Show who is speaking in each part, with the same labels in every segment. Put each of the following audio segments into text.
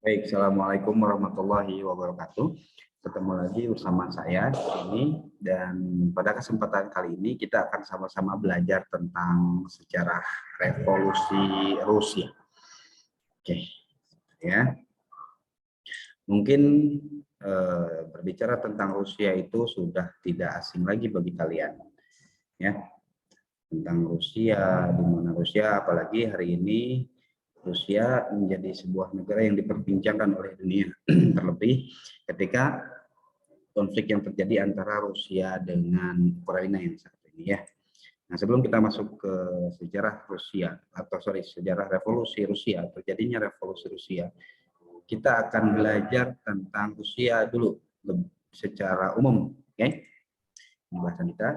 Speaker 1: Baik, Assalamualaikum warahmatullahi wabarakatuh. Ketemu lagi bersama saya di sini dan pada kesempatan kali ini kita akan sama-sama belajar tentang sejarah revolusi Rusia. Oke, ya. Mungkin berbicara tentang Rusia itu sudah tidak asing lagi bagi kalian, ya. Tentang Rusia, di mana Rusia apalagi hari ini Rusia menjadi sebuah negara yang diperbincangkan oleh dunia, terlebih ketika konflik yang terjadi antara Rusia dengan Ukraina yang saat ini ya. Nah, sebelum kita masuk ke sejarah Rusia sejarah revolusi Rusia, terjadinya revolusi Rusia, kita akan belajar tentang Rusia dulu secara umum, oke? Pembahasan kita.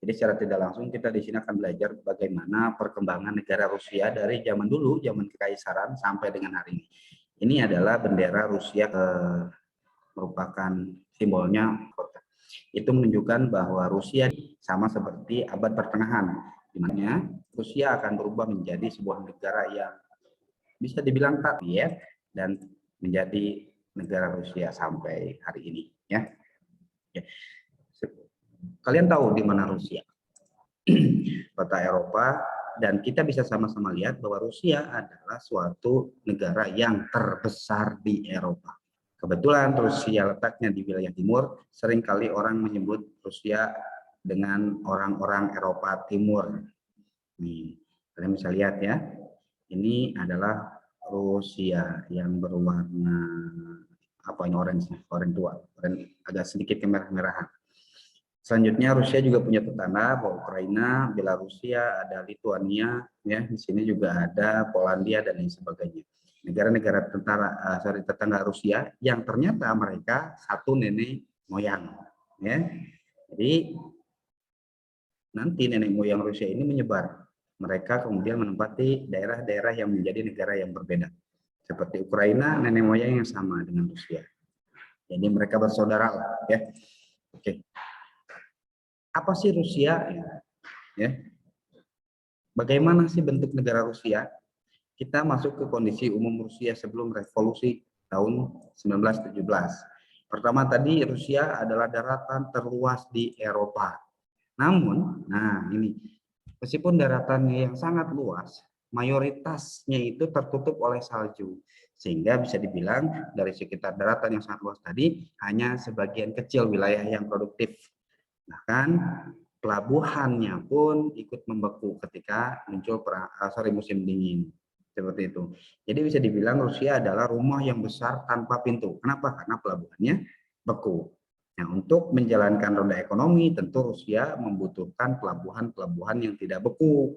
Speaker 1: Jadi secara tidak langsung kita di sini akan belajar bagaimana perkembangan negara Rusia dari zaman dulu, zaman kekaisaran sampai dengan hari ini. Ini adalah bendera Rusia, merupakan simbolnya kota. Itu menunjukkan bahwa Rusia sama seperti abad pertengahan, di mana Rusia akan berubah menjadi sebuah negara yang bisa dibilang tak ya, dan menjadi negara Rusia sampai hari ini ya. Kalian tahu di mana Rusia? Kota Eropa, dan kita bisa sama-sama lihat bahwa Rusia adalah suatu negara yang terbesar di Eropa. Kebetulan Rusia letaknya di wilayah timur, seringkali orang menyebut Rusia dengan orang-orang Eropa Timur. Nih, kalian bisa lihat ya, ini adalah Rusia yang berwarna apa ini, orange tua, agak sedikit kemerah-merahan. Selanjutnya Rusia juga punya tetangga, bahwa Ukraina, Belarusia, ada Lituania, ya di sini juga ada Polandia dan lain sebagainya. Negara-negara tetangga Rusia yang ternyata mereka satu nenek moyang, ya. Jadi nanti nenek moyang Rusia ini menyebar. Mereka kemudian menempati daerah-daerah yang menjadi negara yang berbeda. Seperti Ukraina, nenek moyang yang sama dengan Rusia. Jadi mereka bersaudara lah, ya. Oke. Apa sih Rusia? Ya. Bagaimana sih bentuk negara Rusia? Kita masuk ke kondisi umum Rusia sebelum revolusi tahun 1917. Pertama tadi Rusia adalah daratan terluas di Eropa. Namun, nah ini, meskipun daratannya yang sangat luas, mayoritasnya itu tertutup oleh salju. Sehingga bisa dibilang dari sekitar daratan yang sangat luas tadi, hanya sebagian kecil wilayah yang produktif. Bahkan pelabuhannya pun ikut membeku ketika muncul musim dingin. Seperti itu. Jadi bisa dibilang Rusia adalah rumah yang besar tanpa pintu. Kenapa? Karena pelabuhannya beku. Nah, untuk menjalankan roda ekonomi, tentu Rusia membutuhkan pelabuhan-pelabuhan yang tidak beku.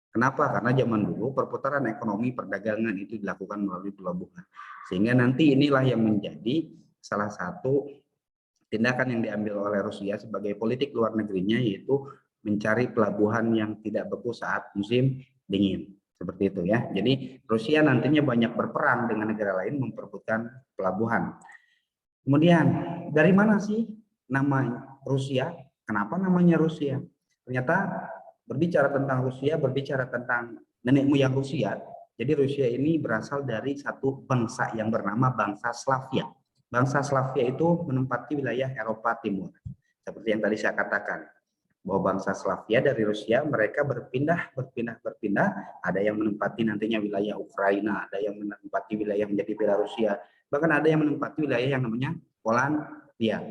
Speaker 1: Kenapa? Karena zaman dulu perputaran ekonomi perdagangan itu dilakukan melalui pelabuhan. Sehingga nanti inilah yang menjadi salah satu tindakan yang diambil oleh Rusia sebagai politik luar negerinya, yaitu mencari pelabuhan yang tidak beku saat musim dingin. Seperti itu ya. Jadi Rusia nantinya banyak berperang dengan negara lain memperebutkan pelabuhan. Kemudian dari mana sih nama Rusia? Kenapa namanya Rusia? Ternyata berbicara tentang Rusia, berbicara tentang nenek moyang Rusia. Jadi Rusia ini berasal dari satu bangsa yang bernama bangsa Slavia. Bangsa Slavia itu menempati wilayah Eropa Timur. Seperti yang tadi saya katakan, bahwa bangsa Slavia dari Rusia mereka berpindah, ada yang menempati nantinya wilayah Ukraina, ada yang menempati wilayah menjadi Belarusia, bahkan ada yang menempati wilayah yang namanya Polandia.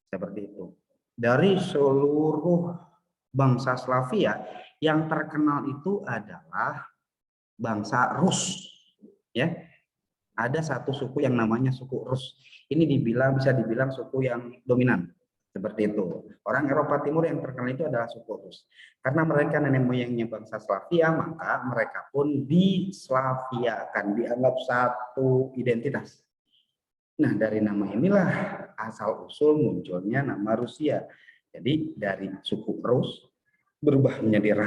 Speaker 1: Seperti itu. Dari seluruh bangsa Slavia yang terkenal itu adalah bangsa Rus, ya. Ada satu suku yang namanya suku Rus. Ini bisa dibilang suku yang dominan. Seperti itu. Orang Eropa Timur yang terkenal itu adalah suku Rus. Karena mereka nenek moyangnya bangsa Slavia, maka mereka pun dislaviakan, dianggap satu identitas. Nah, dari nama inilah asal-usul munculnya nama Rusia. Jadi dari suku Rus berubah menjadi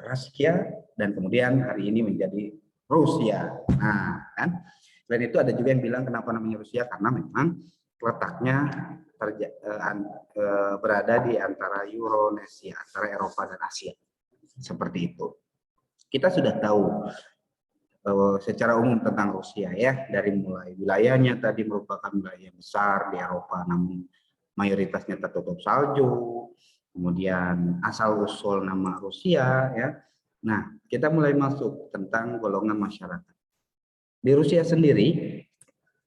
Speaker 1: Raskia, dan kemudian hari ini menjadi Rusia. Nah, kan? Selain itu ada juga yang bilang kenapa namanya Rusia, karena memang letaknya berada di antara Eurasia, antara Eropa dan Asia. Seperti itu. Kita sudah tahu secara umum tentang Rusia ya, dari mulai wilayahnya tadi merupakan wilayah besar di Eropa, namun mayoritasnya tertutup salju, kemudian asal usul nama Rusia ya. Nah, kita mulai masuk tentang golongan masyarakat. Di Rusia sendiri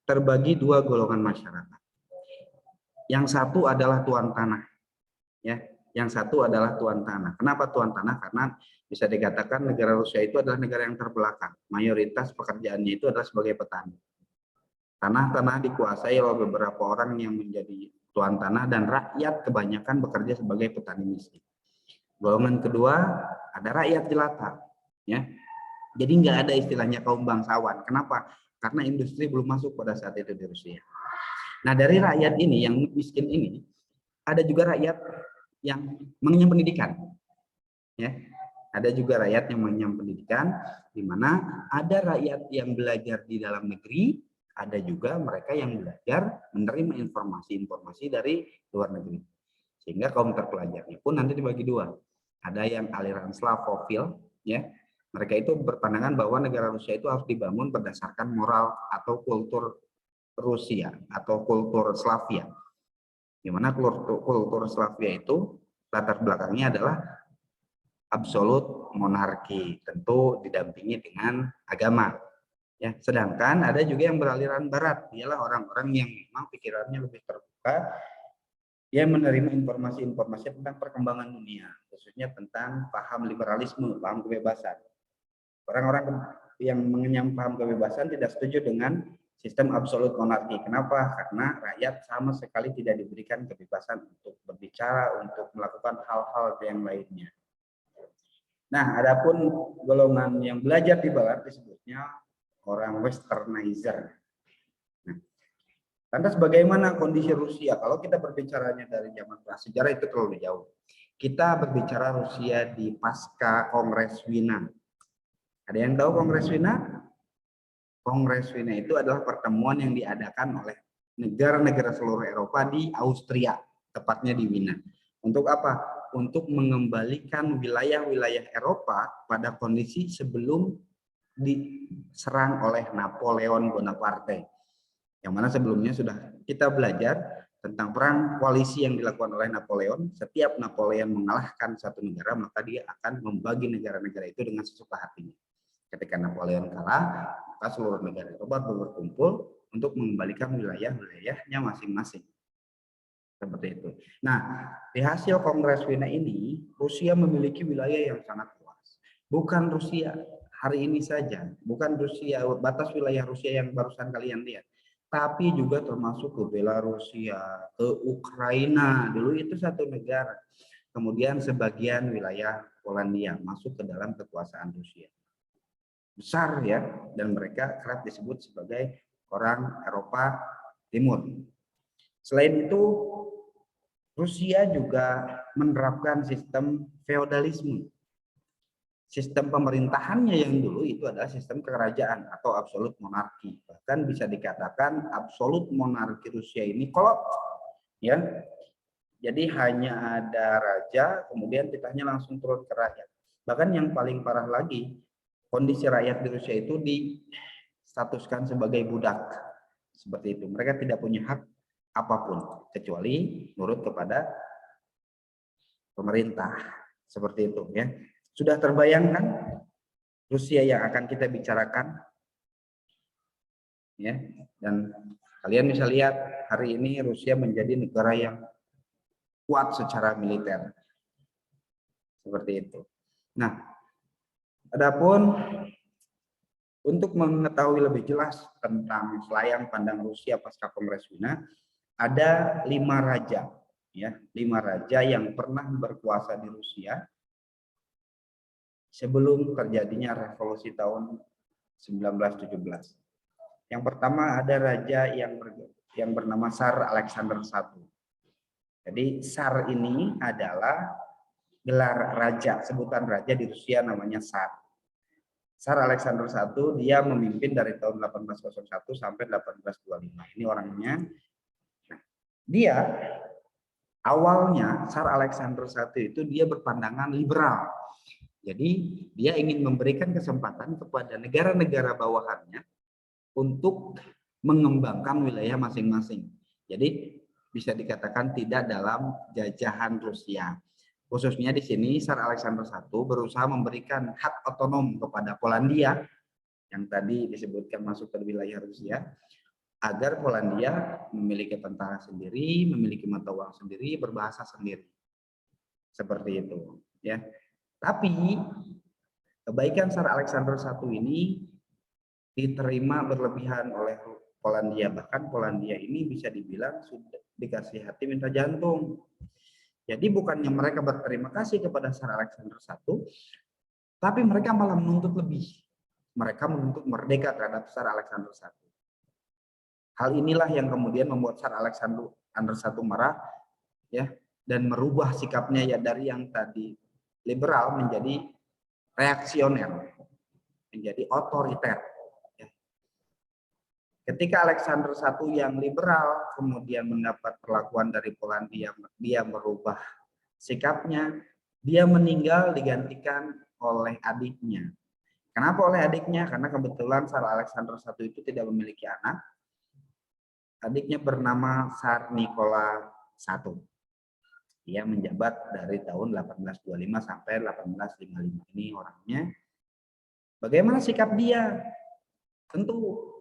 Speaker 1: terbagi dua golongan masyarakat. Yang satu adalah tuan tanah, ya. Yang satu adalah tuan tanah. Kenapa tuan tanah? Karena bisa dikatakan negara Rusia itu adalah negara yang terbelakang. Mayoritas pekerjaannya itu adalah sebagai petani. Tanah-tanah dikuasai oleh beberapa orang yang menjadi tuan tanah dan rakyat kebanyakan bekerja sebagai petani miskin. Golongan kedua ada rakyat jelata, ya. Jadi nggak ada istilahnya kaum bangsawan. Kenapa? Karena industri belum masuk pada saat itu di Rusia. Nah, dari rakyat ini yang miskin ini ada juga rakyat yang mengenyam pendidikan, ya. Ada juga rakyat yang mengenyam pendidikan, di mana ada rakyat yang belajar di dalam negeri, ada juga mereka yang belajar menerima informasi-informasi dari luar negeri. Sehingga kaum terpelajarnya pun nanti dibagi dua. Ada yang aliran Slavofil, ya. Mereka itu berpandangan bahwa negara Rusia itu harus dibangun berdasarkan moral atau kultur Rusia atau kultur Slavia. Di mana kultur Slavia itu latar belakangnya adalah absolut monarki, tentu didampingi dengan agama. Ya, sedangkan ada juga yang beraliran barat, ialah orang-orang yang memang pikirannya lebih terbuka, dia menerima informasi-informasi tentang perkembangan dunia, khususnya tentang paham liberalisme, paham kebebasan. Orang-orang yang mengenyam paham kebebasan tidak setuju dengan sistem absolut monarki. Kenapa? Karena rakyat sama sekali tidak diberikan kebebasan untuk berbicara, untuk melakukan hal-hal yang lainnya. Nah, adapun golongan yang belajar di barat disebutnya orang westernizer. Nah, lantas bagaimana kondisi Rusia? Kalau kita berbicaranya dari zaman prasejarah itu terlalu jauh. Kita berbicara Rusia di pasca Kongres Wina. Ada yang tahu Kongres Wina? Kongres Wina itu adalah pertemuan yang diadakan oleh negara-negara seluruh Eropa di Austria, tepatnya di Wina. Untuk apa? Untuk mengembalikan wilayah-wilayah Eropa pada kondisi sebelum diserang oleh Napoleon Bonaparte. Yang mana sebelumnya sudah kita belajar tentang perang koalisi yang dilakukan oleh Napoleon. Setiap Napoleon mengalahkan satu negara, maka dia akan membagi negara-negara itu dengan sesuka hatinya. Ketika Napoleon kalah, maka seluruh negara Eropa berkumpul untuk mengembalikan wilayah-wilayahnya masing-masing. Seperti itu. Nah, di hasil Kongres Wina ini, Rusia memiliki wilayah yang sangat luas. Bukan Rusia hari ini saja, bukan Rusia, batas wilayah Rusia yang barusan kalian lihat, tapi juga termasuk ke Belarusia, ke Ukraina, dulu itu satu negara. Kemudian sebagian wilayah Polandia masuk ke dalam kekuasaan Rusia. Besar ya, dan mereka kerap disebut sebagai orang Eropa Timur. Selain itu, Rusia juga menerapkan sistem feodalisme. Sistem pemerintahannya yang dulu itu adalah sistem kerajaan atau absolut monarki. Bahkan bisa dikatakan absolut monarki Rusia ini kolot, ya. Jadi hanya ada raja, kemudian titahnya langsung turun ke rakyat. Bahkan yang paling parah lagi, kondisi rakyat di Rusia itu distatuskan sebagai budak. Seperti itu. Mereka tidak punya hak apapun kecuali nurut kepada pemerintah. Seperti itu ya. Sudah terbayangkan Rusia yang akan kita bicarakan? Ya. Dan kalian bisa lihat hari ini Rusia menjadi negara yang kuat secara militer. Seperti itu. Nah, adapun untuk mengetahui lebih jelas tentang selayang pandang Rusia pasca Kongres Wina, ada 5 raja, ya, 5 raja yang pernah berkuasa di Rusia sebelum terjadinya revolusi tahun 1917. Yang pertama ada raja yang bernama Tsar Alexander I. Jadi Tsar ini adalah gelar raja, sebutan raja di Rusia namanya Tsar. Tsar Alexander I dia memimpin dari tahun 1801 sampai 1825. Ini orangnya. Nah, dia awalnya Tsar Alexander I itu dia berpandangan liberal. Jadi dia ingin memberikan kesempatan kepada negara-negara bawahannya untuk mengembangkan wilayah masing-masing. Jadi bisa dikatakan tidak dalam jajahan Rusia. Khususnya di sini Tsar Alexander I berusaha memberikan hak otonom kepada Polandia yang tadi disebutkan masuk ke wilayah Rusia, agar Polandia memiliki tentara sendiri, memiliki mata uang sendiri, berbahasa sendiri. Seperti itu, ya. Tapi kebaikan Tsar Alexander I ini diterima berlebihan oleh Polandia. Bahkan Polandia ini bisa dibilang sudah dikasih hati minta jantung. Jadi bukannya mereka berterima kasih kepada Tsar Alexander I, tapi mereka malah menuntut lebih. Mereka menuntut merdeka terhadap Tsar Alexander I. Hal inilah yang kemudian membuat Tsar Alexander I marah, ya, dan merubah sikapnya ya dari yang tadi liberal menjadi reaksioner, menjadi otoriter. Ketika Alexander I yang liberal kemudian mendapat perlakuan dari Polandia, dia merubah sikapnya, dia meninggal digantikan oleh adiknya. Kenapa oleh adiknya? Karena kebetulan Tsar Alexander I itu tidak memiliki anak. Adiknya bernama Tsar Nikola I. Dia menjabat dari tahun 1825 sampai 1855. Ini orangnya. Bagaimana sikap dia? Tentu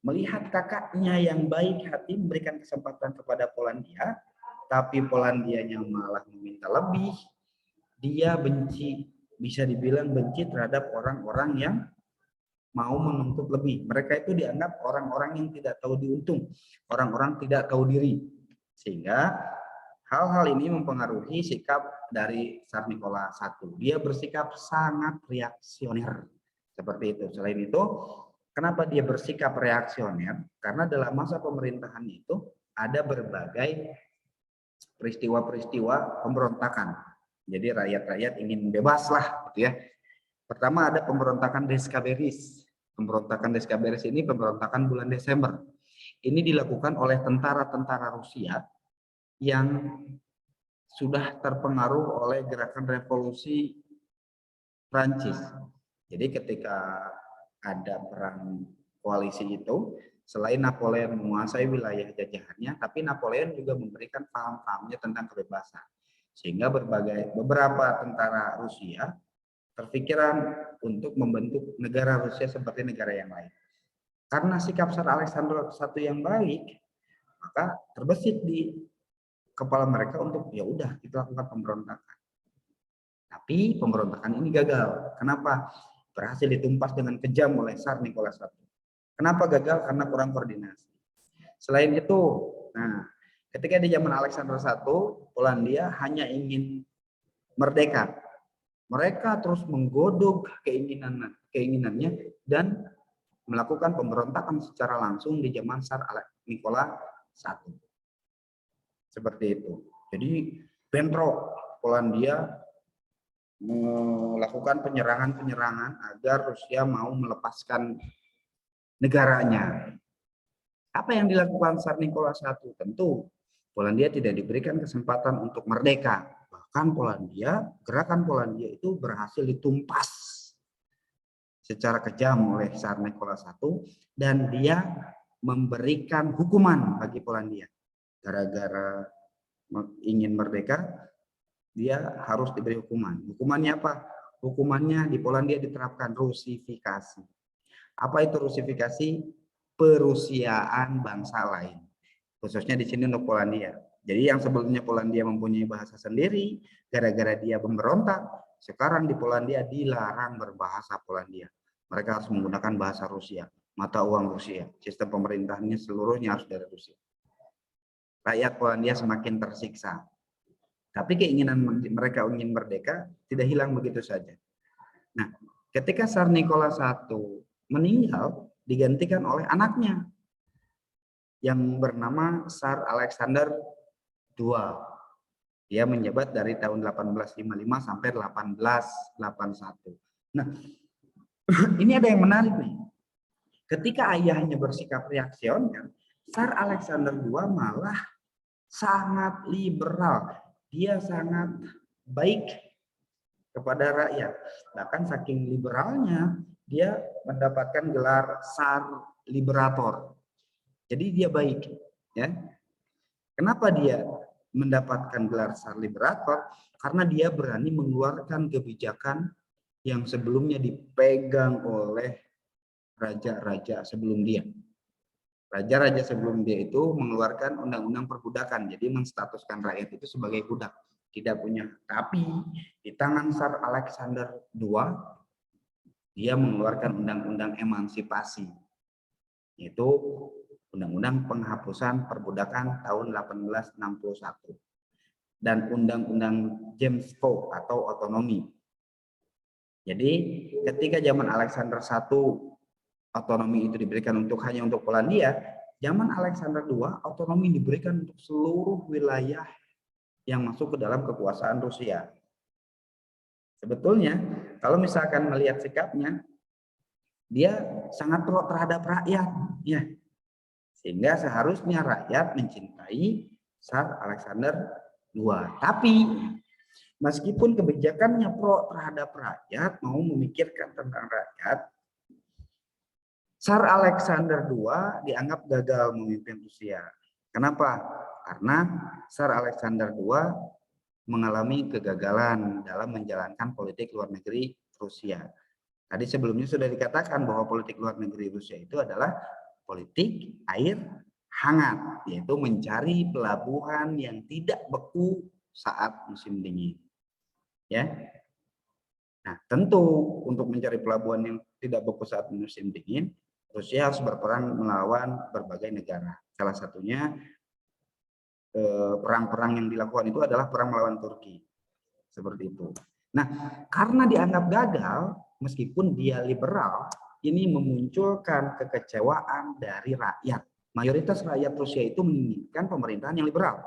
Speaker 1: melihat kakaknya yang baik hati memberikan kesempatan kepada Polandia, tapi Polandianya malah meminta lebih. Dia benci, bisa dibilang benci terhadap orang-orang yang mau menuntut lebih. Mereka itu dianggap orang-orang yang tidak tahu diuntung, orang-orang tidak tahu diri. Sehingga hal-hal ini mempengaruhi sikap dari Tsar Nikola I. Dia bersikap sangat reaksioner. Seperti itu. Selain itu, kenapa dia bersikap reaksioner? Karena dalam masa pemerintahan itu ada berbagai peristiwa-peristiwa pemberontakan. Jadi rakyat-rakyat ingin bebas lah, gitu ya. Pertama ada pemberontakan Deskaberis. Pemberontakan Deskaberis ini pemberontakan bulan Desember. Ini dilakukan oleh tentara-tentara Rusia yang sudah terpengaruh oleh gerakan revolusi Prancis. Jadi ketika ada perang koalisi itu, selain Napoleon menguasai wilayah jajahannya, tapi Napoleon juga memberikan paham-pahamnya tentang kebebasan. Sehingga beberapa tentara Rusia terpikiran untuk membentuk negara Rusia seperti negara yang lain. Karena sikap Tsar Alexander I yang baik, maka terbesit di kepala mereka untuk ya udah kita lakukan pemberontakan. Tapi pemberontakan ini gagal. Kenapa? Berhasil ditumpas dengan kejam oleh Tsar Nikola I. Kenapa gagal? Karena kurang koordinasi. Selain itu, nah, ketika di zaman Alexander I, Polandia hanya ingin merdeka. Mereka terus menggodok keinginannya dan melakukan pemberontakan secara langsung di zaman Tsar Nikola I. Seperti itu. Jadi bentrok, Polandia melakukan penyerangan-penyerangan agar Rusia mau melepaskan negaranya. Apa yang dilakukan Tsar Nikola I? Tentu Polandia tidak diberikan kesempatan untuk merdeka. Bahkan gerakan Polandia itu berhasil ditumpas secara kejam oleh Tsar Nikola I dan dia memberikan hukuman bagi Polandia. Gara-gara ingin merdeka, dia harus diberi hukuman. Hukumannya apa? Hukumannya di Polandia diterapkan rusifikasi. Apa itu rusifikasi? Perusiaan bangsa lain. Khususnya di sini untuk Polandia. Jadi yang sebelumnya Polandia mempunyai bahasa sendiri, gara-gara dia memberontak, sekarang di Polandia dilarang berbahasa Polandia. Mereka harus menggunakan bahasa Rusia, mata uang Rusia. Sistem pemerintahannya seluruhnya harus dari Rusia. Rakyat Polandia semakin tersiksa. Tapi keinginan mereka ingin merdeka tidak hilang begitu saja. Nah, ketika Tsar Nikola I meninggal, digantikan oleh anaknya yang bernama Tsar Alexander II. Dia menjabat dari tahun 1855 sampai 1881. Nah, ini ada yang menarik nih. Ketika ayahnya bersikap reaksioner, Tsar Alexander II malah sangat liberal. Dia sangat baik kepada rakyat. Bahkan saking liberalnya, dia mendapatkan gelar Tsar Liberator. Jadi dia baik, ya. Kenapa dia mendapatkan gelar Tsar Liberator? Karena dia berani mengeluarkan kebijakan yang sebelumnya dipegang oleh raja-raja sebelum dia. Raja-raja sebelum dia itu mengeluarkan undang-undang perbudakan, jadi menstatuskan rakyat itu sebagai budak, tidak punya. Tapi di tangan Tsar Alexander II, dia mengeluarkan undang-undang emansipasi, yaitu undang-undang penghapusan perbudakan tahun 1861 dan undang-undang James Polk atau otonomi. Jadi ketika zaman Alexander I otonomi itu diberikan hanya untuk Polandia, zaman Alexander II otonomi diberikan untuk seluruh wilayah yang masuk ke dalam kekuasaan Rusia. Sebetulnya kalau misalkan melihat sikapnya, dia sangat pro terhadap rakyat, ya. Sehingga seharusnya rakyat mencintai Tsar Alexander II. Tapi meskipun kebijakannya pro terhadap rakyat, mau memikirkan tentang rakyat, Tsar Alexander II dianggap gagal memimpin Rusia. Kenapa? Karena Tsar Alexander II mengalami kegagalan dalam menjalankan politik luar negeri Rusia. Tadi sebelumnya sudah dikatakan bahwa politik luar negeri Rusia itu adalah politik air hangat, yaitu mencari pelabuhan yang tidak beku saat musim dingin. Ya. Nah, tentu untuk mencari pelabuhan yang tidak beku saat musim dingin, Rusia harus berperang melawan berbagai negara. Salah satunya perang-perang yang dilakukan itu adalah perang melawan Turki. Seperti itu. Nah, karena dianggap gagal, meskipun dia liberal, ini memunculkan kekecewaan dari rakyat. Mayoritas rakyat Rusia itu menginginkan pemerintahan yang liberal.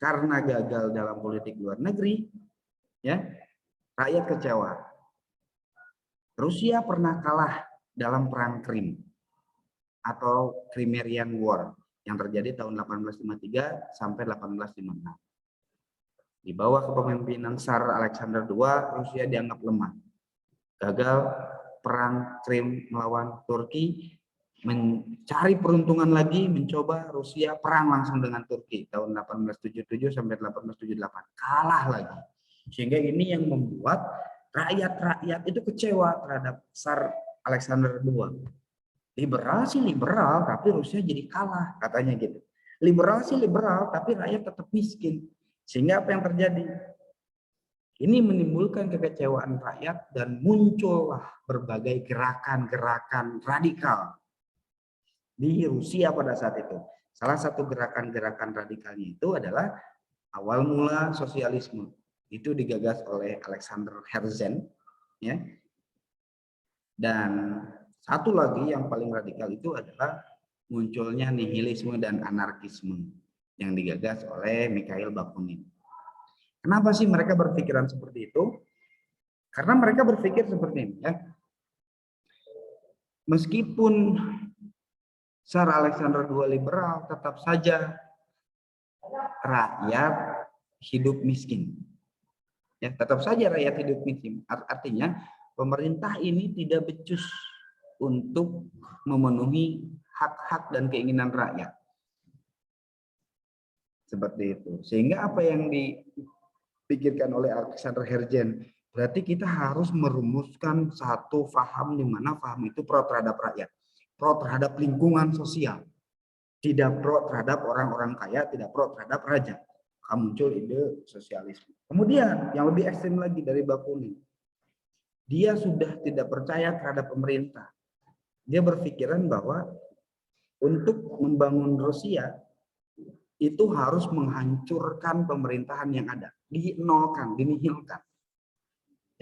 Speaker 1: Karena gagal dalam politik luar negeri, ya, rakyat kecewa. Rusia pernah kalah dalam perang Krim atau Crimean War yang terjadi tahun 1853 sampai 1856. Di bawah kepemimpinan Tsar Alexander II, Rusia dianggap lemah. Gagal perang Krim melawan Turki, mencari peruntungan lagi, mencoba Rusia perang langsung dengan Turki tahun 1877 sampai 1878. Kalah lagi. Sehingga ini yang membuat rakyat-rakyat itu kecewa terhadap Tsar Alexander II. Liberal sih liberal, tapi Rusia jadi kalah, katanya gitu. Liberal sih liberal, tapi rakyat tetap miskin. Sehingga apa yang terjadi? Ini menimbulkan kekecewaan rakyat dan muncullah berbagai gerakan-gerakan radikal di Rusia pada saat itu. Salah satu gerakan-gerakan radikalnya itu adalah awal mula sosialisme. Itu digagas oleh Alexander Herzen, ya. Dan satu lagi yang paling radikal itu adalah munculnya nihilisme dan anarkisme yang digagas oleh Mikhail Bakunin. Kenapa sih mereka berpikiran seperti itu? Karena mereka berpikir seperti ini, ya. Meskipun Tsar Alexander II liberal, tetap saja rakyat hidup miskin. Ya, tetap saja rakyat hidup miskin. Artinya pemerintah ini tidak becus untuk memenuhi hak-hak dan keinginan rakyat. Seperti itu. Sehingga apa yang dipikirkan oleh Alexander Herzen, berarti kita harus merumuskan satu paham di mana paham itu pro terhadap rakyat, pro terhadap lingkungan sosial, tidak pro terhadap orang-orang kaya, tidak pro terhadap raja. Muncul ide sosialisme. Kemudian yang lebih ekstrim lagi dari Bakunin, dia sudah tidak percaya terhadap pemerintah. Dia berpikiran bahwa untuk membangun Rusia itu harus menghancurkan pemerintahan yang ada, dinolkan, dinihilkan.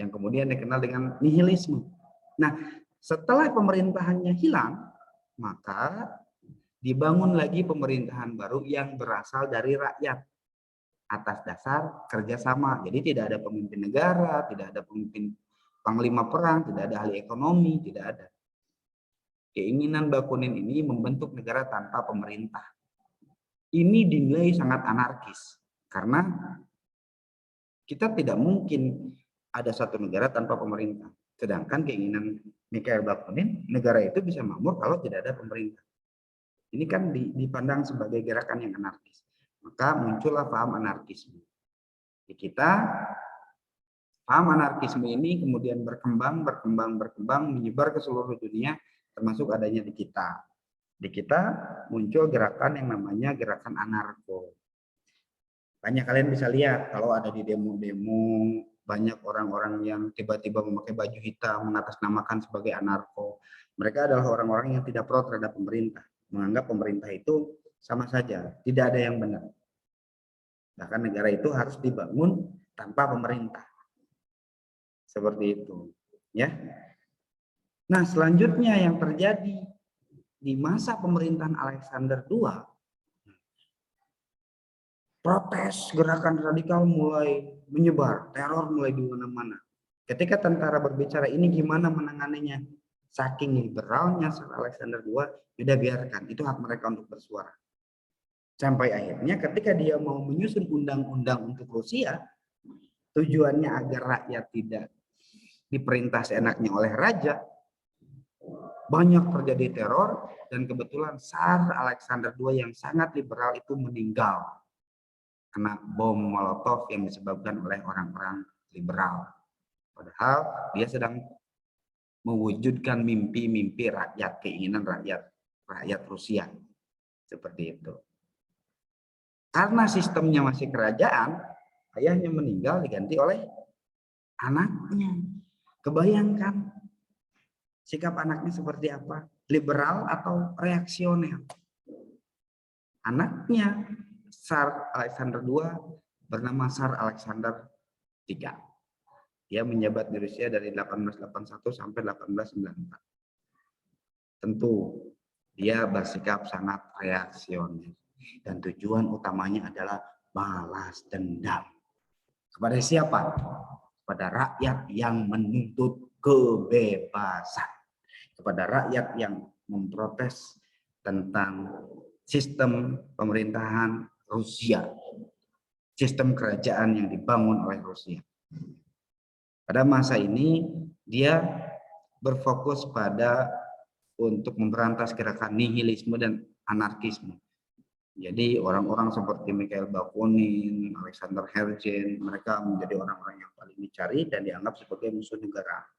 Speaker 1: Yang kemudian dikenal dengan nihilisme. Nah, setelah pemerintahannya hilang, maka dibangun lagi pemerintahan baru yang berasal dari rakyat atas dasar kerjasama. Jadi tidak ada pemimpin negara, tidak ada pemimpin panglima perang, tidak ada ahli ekonomi, tidak ada. Keinginan Bakunin ini membentuk negara tanpa pemerintah. Ini dinilai sangat anarkis karena Kita tidak mungkin ada satu negara tanpa pemerintah. Sedangkan keinginan Mikhail Bakunin, negara itu bisa makmur kalau tidak ada pemerintah. Ini kan dipandang sebagai gerakan yang anarkis. Maka muncullah paham anarkisme. Di kita, paham anarkisme ini kemudian berkembang, menyebar ke seluruh dunia, termasuk adanya di kita. Di kita muncul gerakan yang namanya gerakan anarko. Banyak kalian bisa lihat kalau ada di demo-demo, banyak orang-orang yang tiba-tiba memakai baju hitam mengatasnamakan sebagai anarko. Mereka adalah orang-orang yang tidak pro terhadap pemerintah, menganggap pemerintah itu sama saja, tidak ada yang benar. Bahkan negara itu harus dibangun tanpa pemerintah. Seperti itu, ya. Nah, selanjutnya yang terjadi di masa pemerintahan Alexander II, protes gerakan radikal mulai menyebar, teror mulai di mana-mana. Ketika tentara berbicara ini gimana menanganinya, saking liberalnya Tsar Alexander II, sudah biarkan, itu hak mereka untuk bersuara. Sampai akhirnya ketika dia mau menyusun undang-undang untuk Rusia, tujuannya agar rakyat tidak diperintah seenaknya oleh raja, banyak terjadi teror, dan kebetulan Tsar Alexander II yang sangat liberal itu meninggal kena bom Molotov yang disebabkan oleh orang-orang liberal. Padahal dia sedang mewujudkan mimpi-mimpi rakyat, keinginan rakyat Rusia. Seperti itu. Karena sistemnya masih kerajaan, ayahnya meninggal diganti oleh anaknya. Kebayangkan sikap anaknya seperti apa? Liberal atau reaksioner? Anaknya Tsar Alexander II bernama Tsar Alexander III. Dia menjabat di Rusia dari 1881 sampai 1894. Tentu dia bersikap sangat reaksioner dan tujuan utamanya adalah balas dendam. Kepada siapa? Kepada rakyat yang menuntut kebebasan. Kepada rakyat yang memprotes tentang sistem pemerintahan Rusia, sistem kerajaan yang dibangun oleh Rusia. Pada masa ini dia berfokus pada untuk memberantas gerakan nihilisme dan anarkisme. Jadi orang-orang seperti Mikhail Bakunin, Alexander Herzen, mereka menjadi orang-orang yang paling dicari dan dianggap sebagai musuh negara.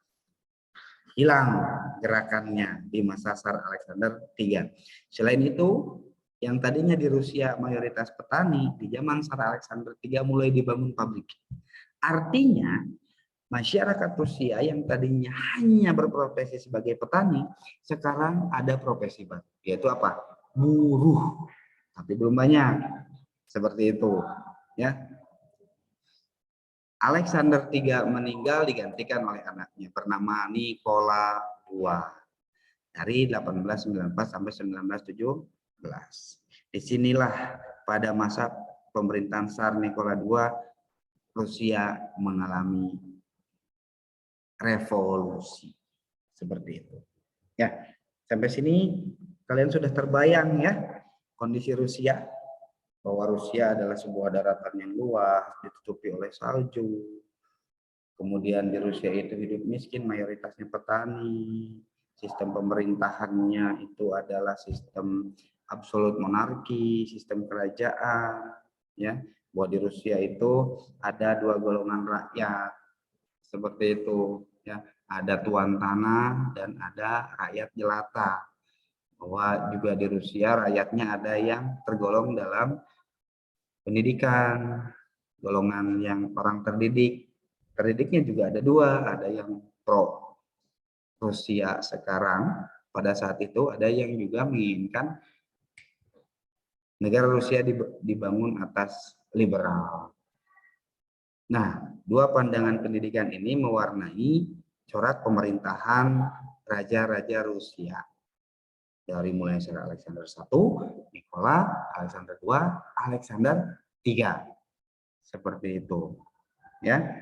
Speaker 1: Hilang gerakannya di masa Tsar Alexander III. Selain itu, yang tadinya di Rusia mayoritas petani, di zaman Tsar Alexander III mulai dibangun pabrik. Artinya, masyarakat Rusia yang tadinya hanya berprofesi sebagai petani, sekarang ada profesi baru, yaitu apa? Buruh. Tapi belum banyak. Seperti itu, ya. Alexander III meninggal digantikan oleh anaknya bernama Nikola II dari 1894 sampai 1917. Disinilah pada masa pemerintahan Tsar Nikola II, Rusia mengalami revolusi. Seperti itu. Ya, sampai sini kalian sudah terbayang ya kondisi Rusia, bahwa Rusia adalah sebuah daratan yang luas, ditutupi oleh salju. Kemudian di Rusia itu hidup miskin, mayoritasnya petani. Sistem pemerintahannya itu adalah sistem absolut monarki, sistem kerajaan, ya. Bahwa di Rusia itu ada dua golongan rakyat, seperti itu, ya. Ada tuan tanah dan ada rakyat jelata. Bahwa juga di Rusia rakyatnya ada yang tergolong dalam pendidikan, golongan yang orang terdidik. Terdidiknya juga ada dua, ada yang pro Rusia sekarang, pada saat itu ada yang juga menginginkan negara Rusia dibangun atas liberal. Nah, dua pandangan pendidikan ini mewarnai corak pemerintahan raja-raja Rusia. Dari mulai Tsar Alexander I, Nikola, Alexander II, Alexander III. Seperti itu. Ya.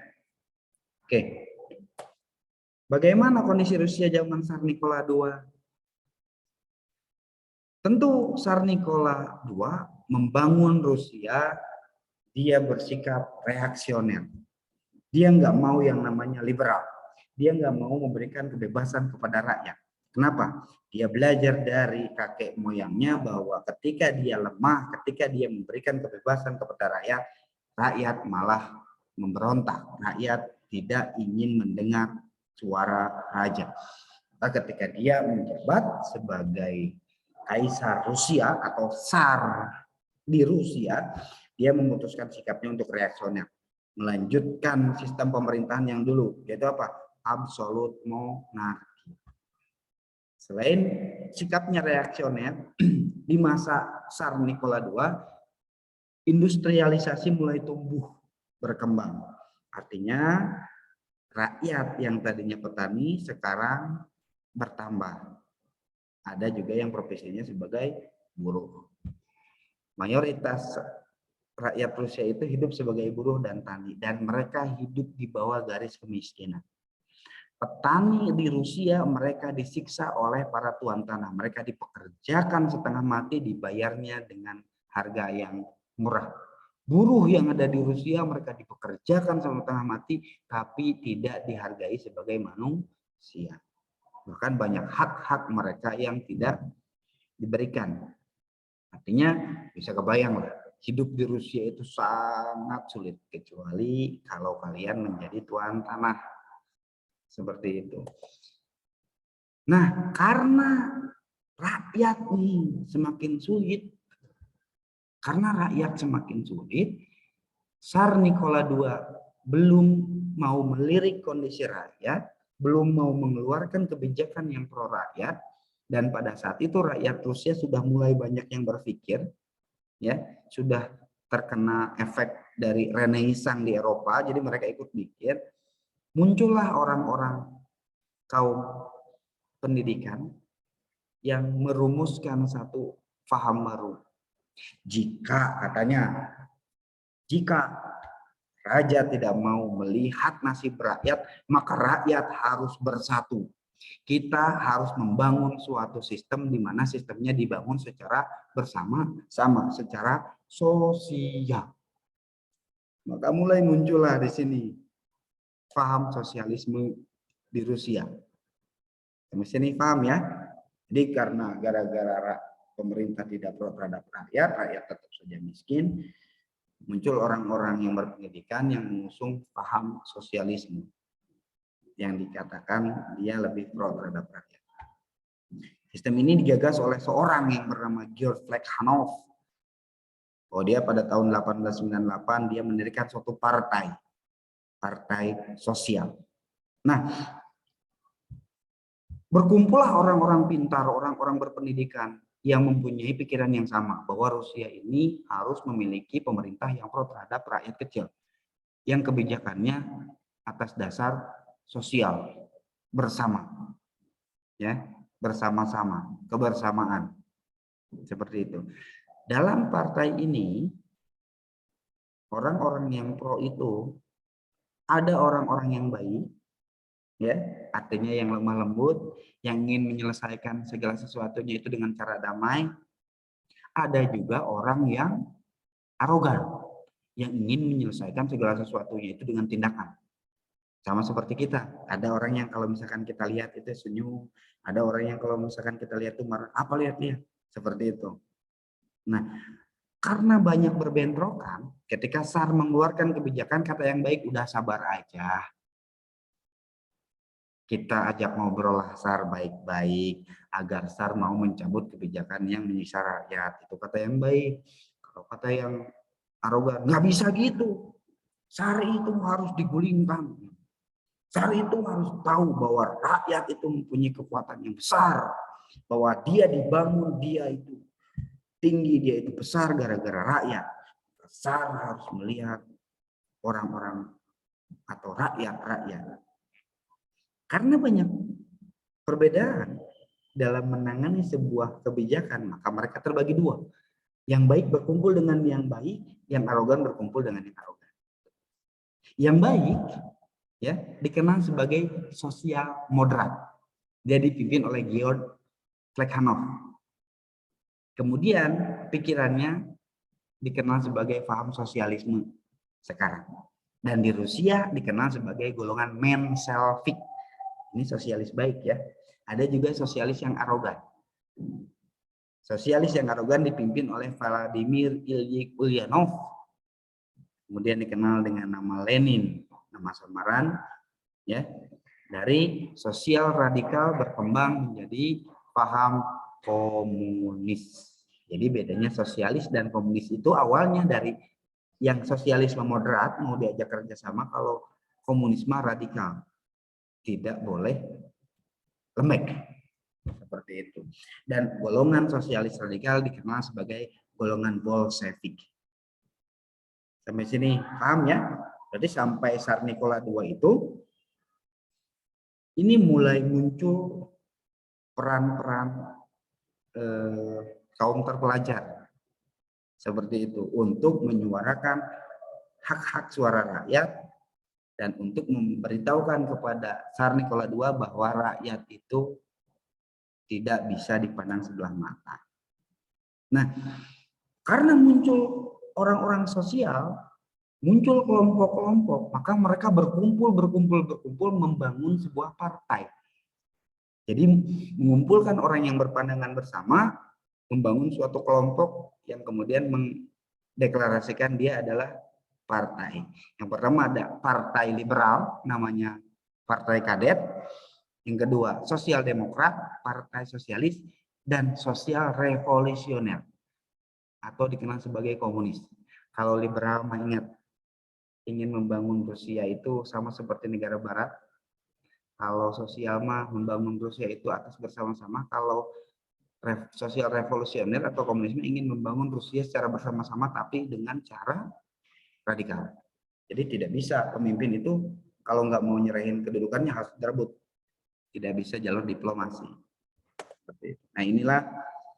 Speaker 1: Oke. Bagaimana kondisi Rusia zaman Tsar Nikola II? Tentu Tsar Nikola II membangun Rusia, dia bersikap reaksioner. Dia nggak mau yang namanya liberal. Dia nggak mau memberikan kebebasan kepada rakyat. Kenapa? Dia belajar dari kakek moyangnya bahwa ketika dia lemah, ketika dia memberikan kebebasan kepada rakyat, rakyat malah memberontak. Rakyat tidak ingin mendengar suara raja. Maka ketika dia menjabat sebagai kaisar Rusia atau Tsar di Rusia, dia memutuskan sikapnya untuk reaksioner, melanjutkan sistem pemerintahan yang dulu, yaitu apa? Absolut monarki. Selain sikapnya reaksioner, di masa Tsar Nikola II, industrialisasi mulai tumbuh berkembang. Artinya rakyat yang tadinya petani sekarang bertambah. Ada juga yang profesinya sebagai buruh. Mayoritas rakyat Rusia itu hidup sebagai buruh dan tani, dan mereka hidup di bawah garis kemiskinan. Petani di Rusia mereka disiksa oleh para tuan tanah. Mereka dipekerjakan setengah mati, dibayarnya dengan harga yang murah. Buruh yang ada di Rusia mereka dipekerjakan setengah mati, tapi tidak dihargai sebagai manusia. Bahkan banyak hak-hak mereka yang tidak diberikan. Artinya bisa kebayang lah, hidup di Rusia itu sangat sulit, kecuali kalau kalian menjadi tuan tanah. Seperti itu. Nah, karena rakyat nih semakin sulit, Tsar Nikola II belum mau melirik kondisi rakyat, belum mau mengeluarkan kebijakan yang pro rakyat, dan pada saat itu rakyat Rusia sudah mulai banyak yang berpikir, ya, sudah terkena efek dari Renaissance di Eropa, jadi mereka ikut mikir, muncullah orang-orang kaum pendidikan yang merumuskan satu paham baru. Jika raja tidak mau melihat nasib rakyat, maka rakyat harus bersatu. Kita harus membangun suatu sistem di mana sistemnya dibangun secara bersama-sama, secara sosial. Maka mulai muncullah di sini paham sosialisme di Rusia. Sampai sini paham ya? Jadi karena gara-gara pemerintah tidak pro terhadap rakyat, rakyat tetap saja miskin, muncul orang-orang yang berpendidikan yang mengusung paham sosialisme, yang dikatakan dia lebih pro terhadap rakyat. Sistem ini digagas oleh seorang yang bernama Georg Plekhanov. Oh, dia pada tahun 1898 dia mendirikan suatu partai sosial. Nah, berkumpullah orang-orang pintar, orang-orang berpendidikan yang mempunyai pikiran yang sama, bahwa Rusia ini harus memiliki pemerintah yang pro terhadap rakyat kecil, yang kebijakannya atas dasar sosial, bersama, ya, bersama-sama, kebersamaan, seperti itu. Dalam partai ini, orang-orang yang pro itu ada orang-orang yang baik, ya, artinya yang lemah lembut, yang ingin menyelesaikan segala sesuatunya itu dengan cara damai. Ada juga orang yang arogan, yang ingin menyelesaikan segala sesuatunya itu dengan tindakan. Sama seperti kita, ada orang yang kalau misalkan kita lihat itu senyum, ada orang yang kalau misalkan kita lihat itu marah, apa lihat dia, seperti itu. Nah, karena banyak berbentrokan, ketika Tsar mengeluarkan kebijakan, kata yang baik, udah sabar aja. Kita ajak ngobrol Tsar baik-baik agar Tsar mau mencabut kebijakan yang menyiksa rakyat. Itu kata yang baik. Kalau kata yang arogan, nggak bisa gitu. Tsar itu harus digulingkan. Tsar itu harus tahu bahwa rakyat itu mempunyai kekuatan yang besar. Bahwa dia dibangun, dia itu tinggi, dia itu besar gara-gara rakyat. Tsar harus melihat orang-orang atau rakyat-rakyat. Karena banyak perbedaan dalam menangani sebuah kebijakan, maka mereka terbagi dua. Yang baik berkumpul dengan yang baik, yang arogan berkumpul dengan yang arogan. Yang baik ya dikenal sebagai sosial moderat. Dia dipimpin oleh Georg Plekhanov. Kemudian pikirannya dikenal sebagai paham sosialisme sekarang. Dan di Rusia dikenal sebagai golongan Menshevik. Ini sosialis baik ya. Ada juga sosialis yang arogan. Sosialis yang arogan dipimpin oleh Vladimir Ilyich Ulyanov. Kemudian dikenal dengan nama Lenin, nama samaran ya. Dari sosial radikal berkembang menjadi paham komunis. Jadi bedanya sosialis dan komunis itu awalnya dari yang sosialisme moderat mau diajak kerjasama, kalau komunisme radikal tidak boleh lembek seperti itu. Dan golongan sosialis radikal dikenal sebagai golongan Bolshevik. Sampai sini paham ya? Berarti sampai Tsar Nikola II itu ini mulai muncul peran-peran kaum terpelajar seperti itu untuk menyuarakan hak-hak suara rakyat dan untuk memberitahukan kepada Tsar Nikola II bahwa rakyat itu tidak bisa dipandang sebelah mata. Nah, karena muncul orang-orang sosial, muncul kelompok-kelompok, maka mereka berkumpul membangun sebuah partai. Jadi mengumpulkan orang yang berpandangan bersama, membangun suatu kelompok yang kemudian mendeklarasikan dia adalah partai. Yang pertama ada partai liberal, namanya partai kadet. Yang kedua sosial demokrat, partai sosialis, dan sosial revolusioner atau dikenal sebagai komunis. Kalau liberal ingat, ingin membangun Rusia itu sama seperti negara barat. Kalau sosial mah membangun Rusia itu atas bersama-sama. Kalau sosial revolusioner atau komunisme ingin membangun Rusia secara bersama-sama tapi dengan cara radikal. Jadi tidak bisa pemimpin itu kalau nggak mau nyerahin kedudukannya harus berebut. Tidak bisa jalur diplomasi. Nah inilah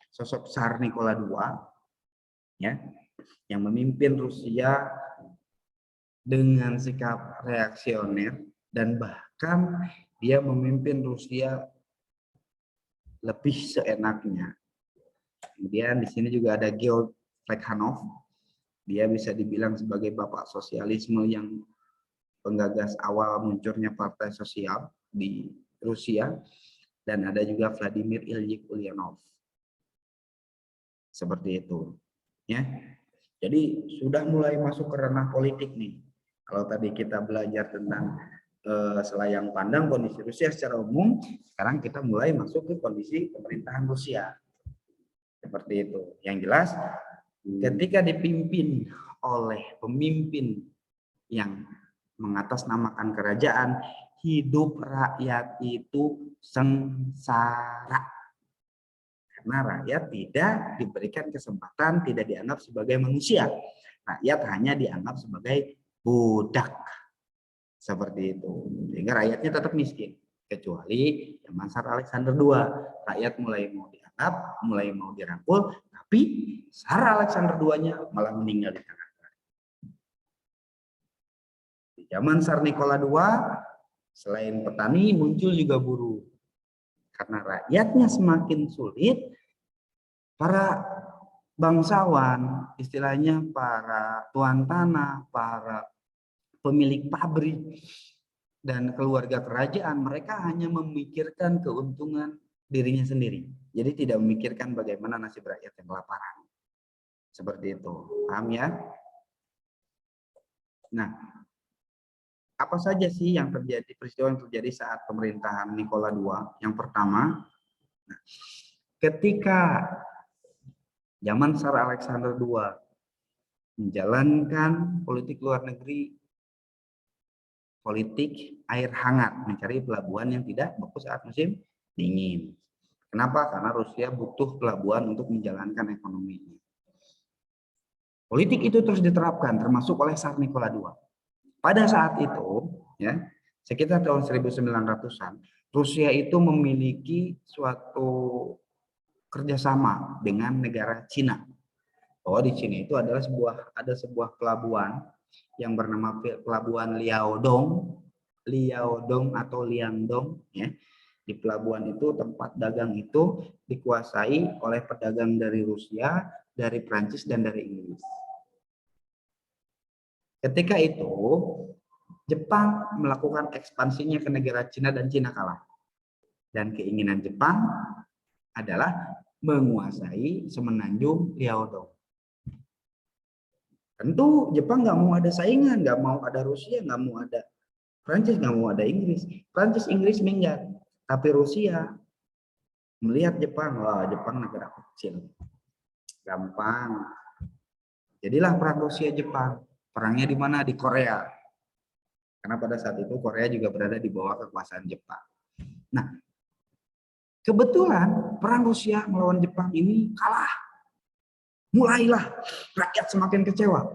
Speaker 1: sosok Tsar Nikola II ya, yang memimpin Rusia dengan sikap reaksioner dan bahkan dia memimpin Rusia lebih seenaknya. Kemudian di sini juga ada Georg Plekhanov. Dia bisa dibilang sebagai bapak sosialisme yang penggagas awal munculnya partai sosial di Rusia. Dan ada juga Vladimir Ilyich Ulyanov. Seperti itu. Ya. Jadi sudah mulai masuk ke ranah politik nih. Kalau tadi kita belajar tentang selayang pandang kondisi Rusia secara umum, sekarang kita mulai masuk ke kondisi pemerintahan Rusia. Seperti itu. Yang jelas, ketika dipimpin oleh pemimpin yang mengatasnamakan kerajaan, hidup rakyat itu sengsara. Karena rakyat tidak diberikan kesempatan, tidak dianggap sebagai manusia. Rakyat hanya dianggap sebagai budak. Seperti itu. Sehingga rakyatnya tetap miskin. Kecuali zaman Tsar Alexander II. Rakyat mulai mau dianggap, mulai mau dirangkul. Tapi Tsar Alexander II-nya malah meninggal di tangan. Di zaman Tsar Nikola II, selain petani muncul juga buruh. Karena rakyatnya semakin sulit, para bangsawan, istilahnya para tuan tanah, para pemilik pabrik dan keluarga kerajaan, mereka hanya memikirkan keuntungan dirinya sendiri. Jadi tidak memikirkan bagaimana nasib rakyat yang kelaparan. Seperti itu. Paham ya? Nah, apa saja sih yang terjadi, peristiwa yang terjadi saat pemerintahan Nikola II? Yang pertama, ketika zaman Tsar Alexander II menjalankan politik luar negeri, politik air hangat, mencari pelabuhan yang tidak beku saat musim dingin. Kenapa? Karena Rusia butuh pelabuhan untuk menjalankan ekonominya. Politik itu terus diterapkan, termasuk oleh Tsar Nikola II. Pada saat itu, ya, sekitar tahun 1900-an, Rusia itu memiliki suatu kerjasama dengan negara Cina. Bahwa di Cina itu adalah sebuah pelabuhan yang bernama Pelabuhan Liaodong atau Liangdong. Ya. Di pelabuhan itu tempat dagang itu dikuasai oleh pedagang dari Rusia, dari Prancis, dan dari Inggris. Ketika itu Jepang melakukan ekspansinya ke negara Cina dan Cina kalah. Dan keinginan Jepang adalah menguasai semenanjung Liaodong. Tentu Jepang nggak mau ada saingan, nggak mau ada Rusia, nggak mau ada Prancis, nggak mau ada Inggris. Prancis, Inggris minggat. Tapi Rusia melihat Jepang, wah Jepang negara kecil. Gampang. Jadilah perang Rusia-Jepang. Perangnya di mana? Di Korea. Karena pada saat itu Korea juga berada di bawah kekuasaan Jepang. Nah, kebetulan perang Rusia melawan Jepang ini kalah. Mulailah rakyat semakin kecewa.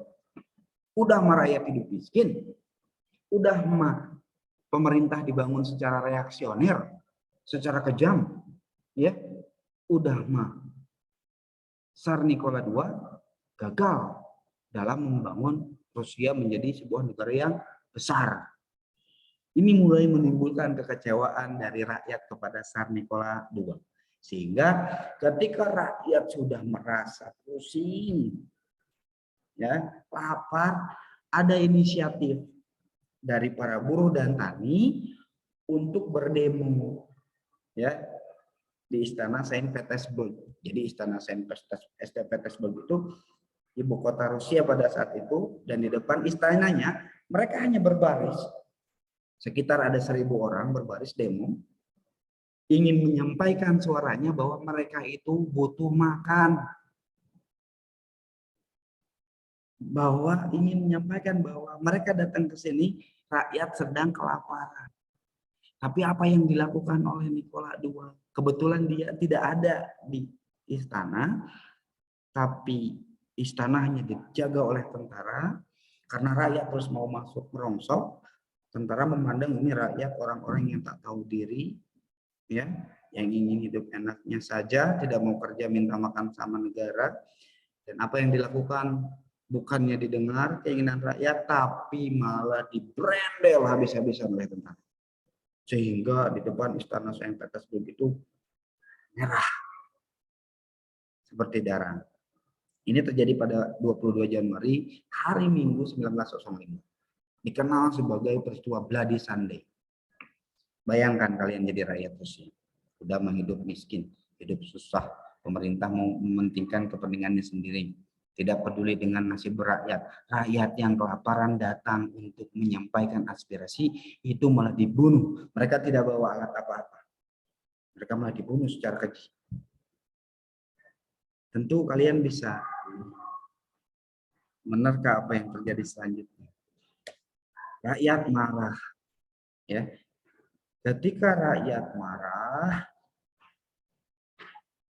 Speaker 1: Udah mah rakyat hidup miskin. Udah mah pemerintah dibangun secara reaksioner, secara kejam. Ya, udah mah Tsar Nikola II gagal dalam membangun Rusia menjadi sebuah negara yang besar. Ini mulai menimbulkan kekecewaan dari rakyat kepada Tsar Nikola II. Sehingga ketika rakyat sudah merasa pusing, ya, lapar, ada inisiatif dari para buruh dan tani untuk berdemo, ya, di Istana Saint Petersburg. Jadi Istana Saint Petersburg itu ibu kota Rusia pada saat itu, dan di depan istananya mereka hanya berbaris. Sekitar ada 1.000 orang berbaris demo, ingin menyampaikan suaranya bahwa mereka itu butuh makan. Bahwa ingin menyampaikan bahwa mereka datang ke sini, rakyat sedang kelaparan. Tapi apa yang dilakukan oleh Nikola II? Kebetulan dia tidak ada di istana, tapi istana hanya dijaga oleh tentara, karena rakyat terus mau masuk merongsok. Tentara memandang ini rakyat orang-orang yang tak tahu diri, ya, yang ingin hidup enaknya saja, tidak mau kerja minta makan sama negara. Dan apa yang dilakukan bukannya didengar keinginan rakyat, tapi malah dibrandel habis-habisan oleh tentara. Sehingga di depan Istana Saint Petersburg itu merah seperti darah. Ini terjadi pada 22 Januari, hari Minggu 1905. Dikenal sebagai peristiwa Bloody Sunday. Bayangkan kalian jadi rakyat Rusia, sudah menghidup miskin, hidup susah, pemerintah mau mementingkan kepentingannya sendiri, tidak peduli dengan nasib rakyat. Rakyat yang kelaparan datang untuk menyampaikan aspirasi, itu malah dibunuh. Mereka tidak bawa alat apa-apa. Mereka malah dibunuh secara keji. Tentu kalian bisa menerka apa yang terjadi selanjutnya. Rakyat marah, ya. Ketika rakyat marah,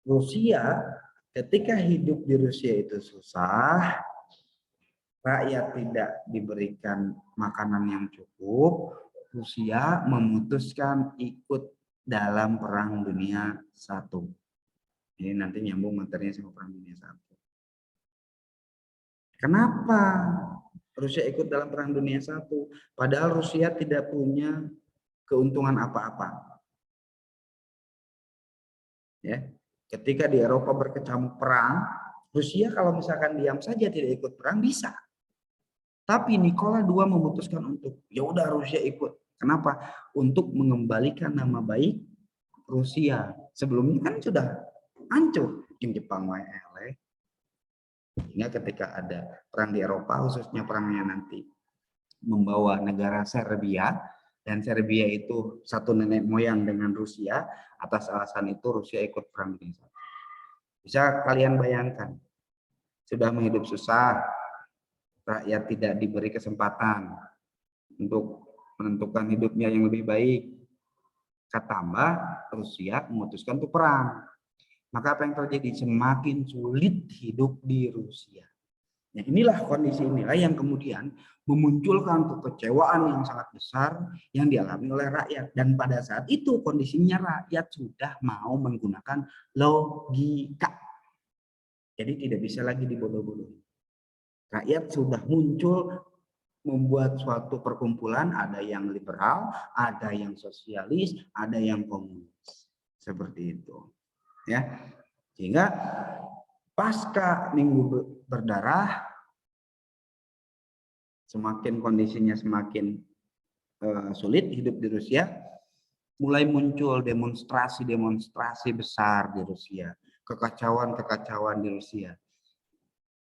Speaker 1: Rusia, ketika hidup di Rusia itu susah, rakyat tidak diberikan makanan yang cukup, Rusia memutuskan ikut dalam Perang Dunia I. Ini nanti nyambung materinya sama Perang Dunia I. Kenapa Rusia ikut dalam Perang Dunia I? Padahal Rusia tidak punya keuntungan apa-apa. Ya, ketika di Eropa berkecamuk perang, Rusia kalau misalkan diam saja tidak ikut perang bisa. Tapi Nikola II memutuskan untuk ya udah Rusia ikut. Kenapa? Untuk mengembalikan nama baik Rusia. Sebelumnya kan sudah hancur di Jepang wae. Sehingga ketika ada perang di Eropa, khususnya perangnya nanti membawa negara Serbia, dan Serbia itu satu nenek moyang dengan Rusia, atas alasan itu Rusia ikut perang dunia I. Bisa kalian bayangkan, sudah menghidup susah, rakyat tidak diberi kesempatan untuk menentukan hidupnya yang lebih baik. Ketambah Rusia memutuskan untuk perang. Maka apa yang terjadi? Semakin sulit hidup di Rusia. Nah, inilah kondisi inilah yang kemudian memunculkan kekecewaan yang sangat besar yang dialami oleh rakyat. Dan pada saat itu kondisinya rakyat sudah mau menggunakan logika. Jadi tidak bisa lagi dibodoh-bodohi. Rakyat sudah muncul membuat suatu perkumpulan, ada yang liberal, ada yang sosialis, ada yang komunis. Seperti itu. Ya. Sehingga pasca Minggu Berdarah, semakin kondisinya semakin sulit hidup di Rusia, mulai muncul demonstrasi besar di Rusia, kekacauan di Rusia.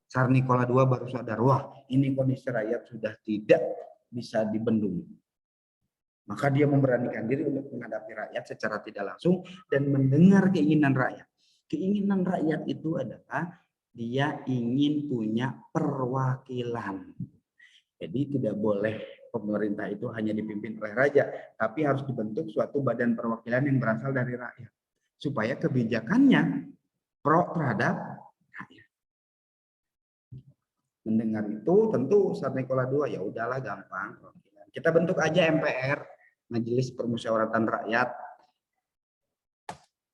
Speaker 1: Tsar Nikola II baru sadar, wah ini kondisi rakyat sudah tidak bisa dibendung. Maka dia memberanikan diri untuk menghadapi rakyat secara tidak langsung dan mendengar keinginan rakyat. Keinginan rakyat itu adalah dia ingin punya perwakilan. Jadi tidak boleh pemerintah itu hanya dipimpin oleh raja, tapi harus dibentuk suatu badan perwakilan yang berasal dari rakyat. Supaya kebijakannya pro terhadap rakyat. Mendengar itu tentu Tsar Nikola II ya udahlah gampang. Kita bentuk aja MPR, Majelis Permusyawaratan Rakyat.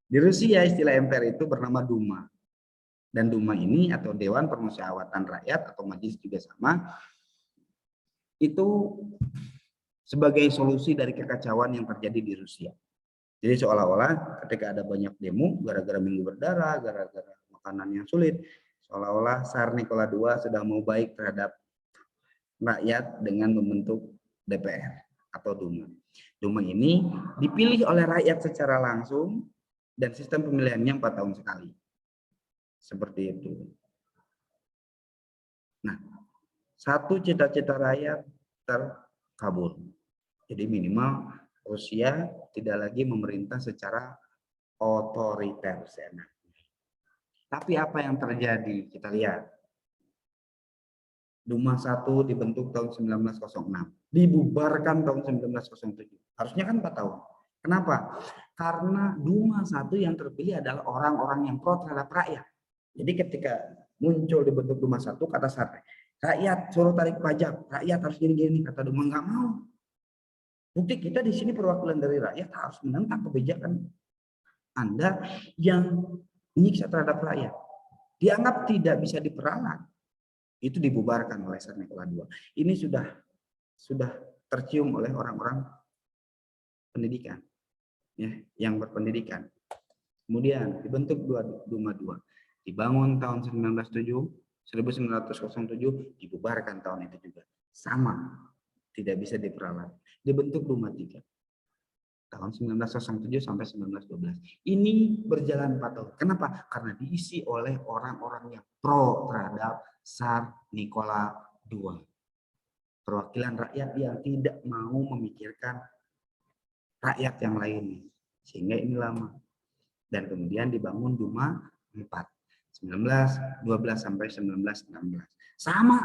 Speaker 1: Di Rusia istilah MPR itu bernama Duma. Dan Duma ini atau Dewan Permusyawaratan Rakyat atau majelis juga sama, itu sebagai solusi dari kekacauan yang terjadi di Rusia. Jadi seolah-olah ketika ada banyak demo gara-gara minggu berdarah, gara-gara makanan yang sulit, seolah-olah Tsar Nikola II sudah mau baik terhadap rakyat dengan membentuk DPR atau Duma. Duma ini dipilih oleh rakyat secara langsung dan sistem pemilihannya 4 tahun sekali. Seperti itu. Nah, satu cita-cita rakyat terkabul. Jadi minimal Rusia tidak lagi memerintah secara otoriter. Tapi apa yang terjadi? Kita lihat. Duma 1 dibentuk tahun 1906. Dibubarkan tahun 1907. Harusnya kan 4 tahun. Kenapa? Karena Duma 1 yang terpilih adalah orang-orang yang pro terhadap rakyat. Jadi ketika muncul dibentuk Duma 1, kata Sartre, rakyat suruh tarik pajak, rakyat harus gini-gini, kata Duma nggak mau. Bukti kita di sini perwakilan dari rakyat harus menentang kebijakan Anda yang menyiksa terhadap rakyat. Dianggap tidak bisa diperalat. Itu dibubarkan oleh Tsar Nikola II. Ini sudah tercium oleh orang-orang pendidikan, ya, yang berpendidikan. Kemudian dibentuk Duma II. Dibangun tahun 1907, dibubarkan tahun itu juga. Sama, tidak bisa diperalat. Dibentuk Duma III. Tahun 1907 sampai 1912. Ini berjalan 4 tahun. Kenapa? Karena diisi oleh orang-orang yang pro terhadap Tsar Nikola II. Perwakilan rakyat yang tidak mau memikirkan rakyat yang lain. Sehingga ini lama. Dan kemudian dibangun Duma IV. 1912 sampai 1916. Sama.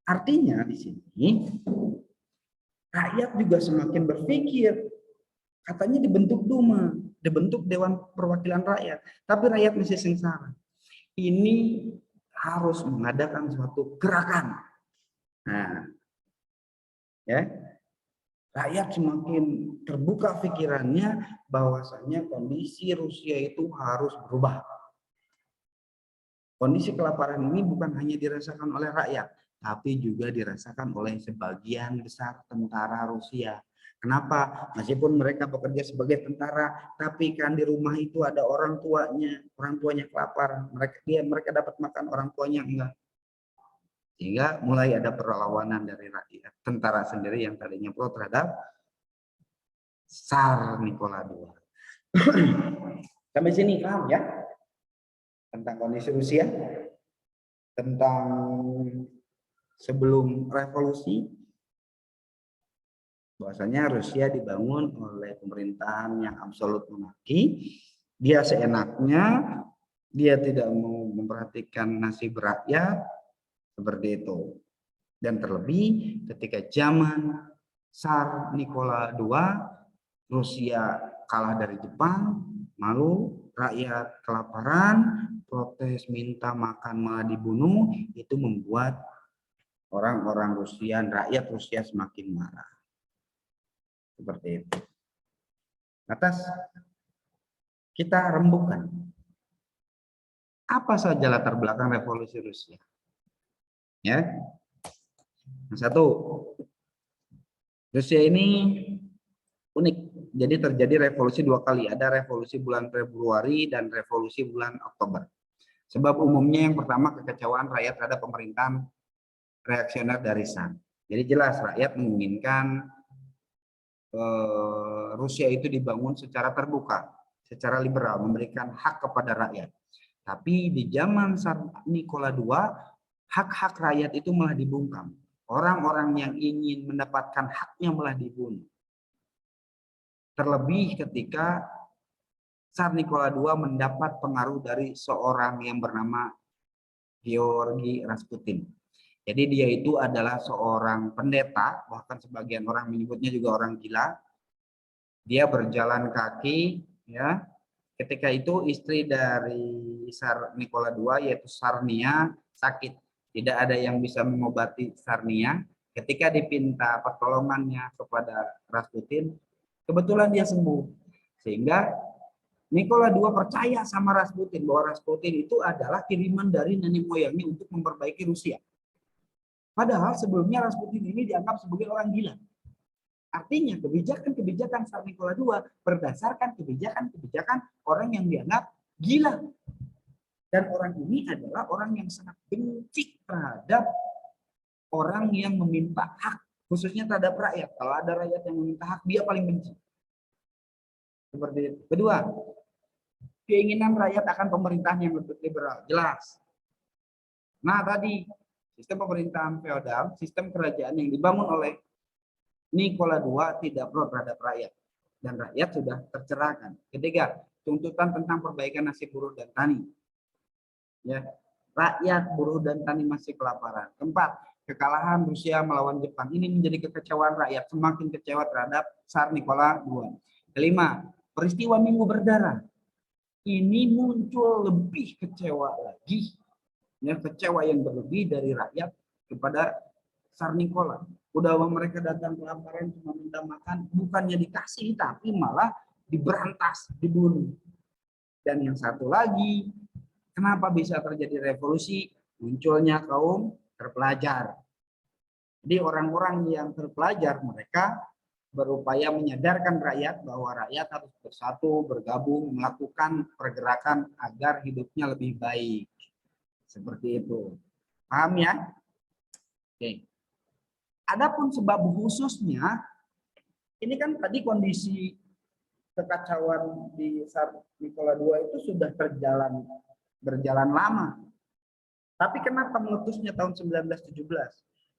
Speaker 1: Artinya di sini rakyat juga semakin berpikir. Katanya dibentuk Duma, dibentuk Dewan Perwakilan Rakyat, tapi rakyat masih sengsara. Ini harus mengadakan suatu gerakan. Nah, ya, rakyat semakin terbuka pikirannya bahwasanya kondisi Rusia itu harus berubah. Kondisi kelaparan ini bukan hanya dirasakan oleh rakyat, tapi juga dirasakan oleh sebagian besar tentara Rusia. Kenapa? Meskipun mereka bekerja sebagai tentara, tapi kan di rumah itu ada orang tuanya kelaparan. Mereka dapat makan, orang tuanya enggak. Sehingga mulai ada perlawanan dari rakyat, tentara sendiri yang tadinya pro terhadap Tsar Nikola II. Sampai sini paham ya? Tentang kondisi Rusia, tentang sebelum revolusi, bahwasanya Rusia dibangun oleh pemerintahan yang absolut monarki. Dia seenaknya, dia tidak mau memperhatikan nasib rakyat, seperti itu. Dan terlebih ketika zaman Tsar Nikola II, Rusia kalah dari Jepang, malu, rakyat kelaparan, protes minta makan malah dibunuh, itu membuat orang-orang Rusia, rakyat Rusia semakin marah. Seperti itu. Atas kita rembukan apa saja latar belakang revolusi Rusia. Ya. Yang satu, Rusia ini unik. Jadi terjadi revolusi 2 kali. Ada revolusi bulan Februari dan revolusi bulan Oktober. Sebab umumnya yang pertama kekecewaan rakyat terhadap pemerintahan reaksioner dari Tsar. Jadi jelas rakyat menginginkan Rusia itu dibangun secara terbuka, secara liberal, memberikan hak kepada rakyat. Tapi di zaman Nikola II, hak-hak rakyat itu malah dibungkam. Orang-orang yang ingin mendapatkan haknya malah dibunuh. Terlebih ketika Tsar Nikola II mendapat pengaruh dari seorang yang bernama Georgi Rasputin. Jadi dia itu adalah seorang pendeta, bahkan sebagian orang menyebutnya juga orang gila. Dia berjalan kaki, ya. Ketika itu istri dari Tsar Nikola II yaitu Sarnia sakit. Tidak ada yang bisa mengobati Sarnia. Ketika dipinta pertolongannya kepada Rasputin, kebetulan dia sembuh. Sehingga Nikola II percaya sama Rasputin bahwa Rasputin itu adalah kiriman dari nenek moyangnya untuk memperbaiki Rusia. Padahal sebelumnya Rasputin ini dianggap sebagai orang gila. Artinya kebijakan-kebijakan Tsar Nikola II berdasarkan kebijakan-kebijakan orang yang dianggap gila. Dan orang ini adalah orang yang sangat benci terhadap orang yang meminta hak, khususnya terhadap rakyat. Kalau ada rakyat yang meminta hak, dia paling benci. Seperti itu. Kedua, keinginan rakyat akan pemerintahan yang lebih liberal, jelas. Nah tadi, sistem pemerintahan feodal, sistem kerajaan yang dibangun oleh Nikola II tidak pro terhadap rakyat. Dan rakyat sudah tercerahkan. Ketiga, tuntutan tentang perbaikan nasib buruh dan tani. Ya, rakyat, buruh, dan tani masih kelaparan. Keempat, kekalahan Rusia melawan Jepang. Ini menjadi kekecewaan rakyat, semakin kecewa terhadap Tsar Nikola II. Kelima, peristiwa Minggu Berdarah. Ini muncul lebih kecewa lagi. Ya, kecewa yang berlebih dari rakyat kepada Tsar Nikola. Udah mereka datang kelaparan cuma minta makan, bukannya dikasih tapi malah diberantas, dibunuh. Dan yang satu lagi, kenapa bisa terjadi revolusi? Munculnya kaum terpelajar. Jadi orang-orang yang terpelajar mereka berupaya menyadarkan rakyat bahwa rakyat harus bersatu, bergabung, melakukan pergerakan agar hidupnya lebih baik. Seperti itu. Paham ya? Oke. Adapun sebab khususnya, ini kan tadi kondisi kekacauan di Tsar Nikola II itu sudah berjalan lama. Tapi kenapa meletusnya tahun 1917?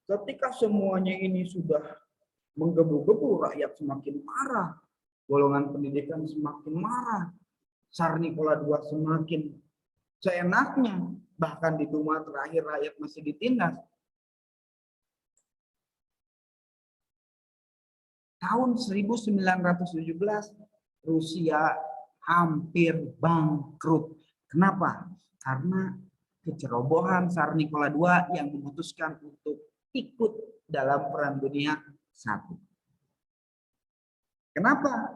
Speaker 1: Ketika semuanya ini sudah menggebu-gebu, rakyat semakin marah, golongan pendidikan semakin marah, Tsar Nikola II semakin seenaknya, bahkan di Duma terakhir rakyat masih ditindas. Tahun 1917 Rusia hampir bangkrut. Kenapa? Karena kecerobohan Tsar Nikola II yang memutuskan untuk ikut dalam Perang Dunia I. Kenapa?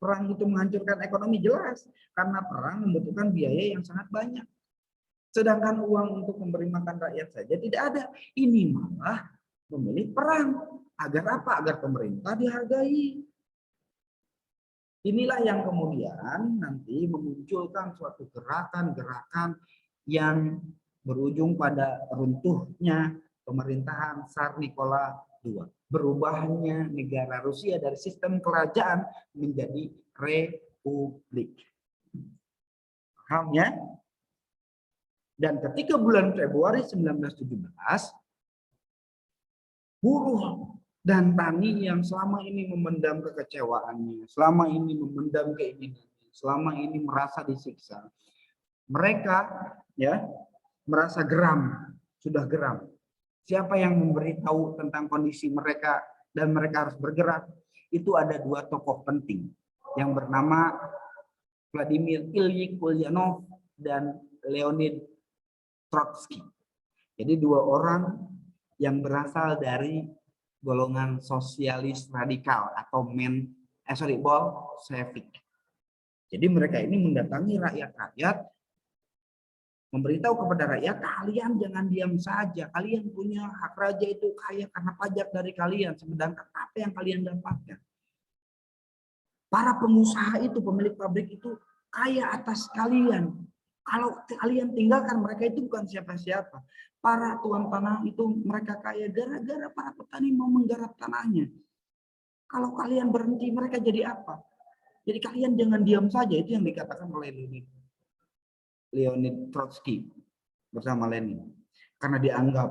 Speaker 1: Perang itu menghancurkan ekonomi, jelas. Karena perang membutuhkan biaya yang sangat banyak. Sedangkan uang untuk memberi makan rakyat saja tidak ada. Ini malah memilih perang. Agar apa? Agar pemerintah dihargai. Inilah yang kemudian nanti memunculkan suatu gerakan-gerakan yang berujung pada runtuhnya pemerintahan Tsar Nikola II. Berubahnya negara Rusia dari sistem kerajaan menjadi republik. Paham ya? Dan ketika bulan Februari 1917, buruh dan tani yang selama ini memendam kekecewaannya, selama ini memendam keinginannya, selama ini merasa disiksa, mereka ya merasa geram, sudah geram. Siapa yang memberitahu tentang kondisi mereka dan mereka harus bergerak? Itu ada dua tokoh penting yang bernama Vladimir Ilyich Ulyanov dan Leonid Trotsky. Jadi dua orang yang berasal dari golongan sosialis radikal atau Bolshevik. Jadi mereka ini mendatangi rakyat-rakyat, memberitahu kepada rakyat, kalian jangan diam saja, kalian punya hak, raja itu kaya karena pajak dari kalian, sedangkan apa yang kalian dapatkan? Para pengusaha itu, pemilik pabrik itu kaya atas kalian. Kalau kalian tinggalkan, mereka itu bukan siapa-siapa. Para tuan tanah itu mereka kaya gara-gara para petani mau menggarap tanahnya. Kalau kalian berhenti, mereka jadi apa? Jadi kalian jangan diam saja, itu yang dikatakan oleh Leonid Trotsky bersama Lenin. Karena dianggap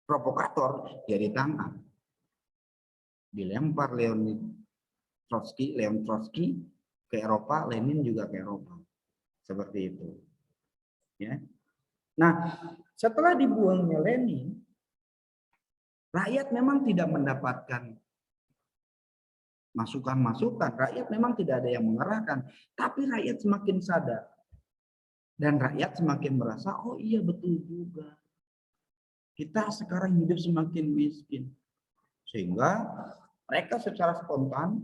Speaker 1: provokator, dia ditangkap. Dilempar Leon Trotsky ke Eropa, Lenin juga ke Eropa. Seperti itu. Ya. Nah, setelah dibuangnya Lenin, rakyat memang tidak mendapatkan masukan-masukan, rakyat memang tidak ada yang mengerahkan, tapi rakyat semakin sadar. Dan rakyat semakin merasa, oh iya betul juga. Kita sekarang hidup semakin miskin. Sehingga mereka secara spontan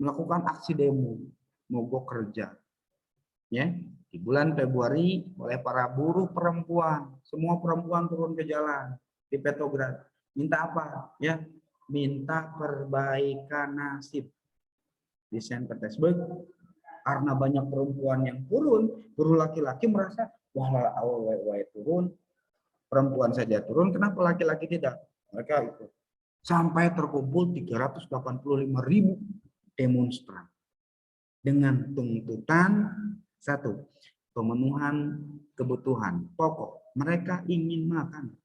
Speaker 1: melakukan aksi demo, mogok kerja. Ya, di bulan Februari oleh para buruh perempuan, semua perempuan turun ke jalan di Petrograd. Minta apa? Ya, minta perbaikan nasib. Di Saint Petersburg, karena banyak perempuan yang turun, buruh laki-laki merasa, wah awal turun, perempuan saja turun, kenapa laki-laki tidak? Mereka itu sampai terkumpul 385.000 demonstran dengan tuntutan satu, pemenuhan kebutuhan pokok. Mereka ingin makan.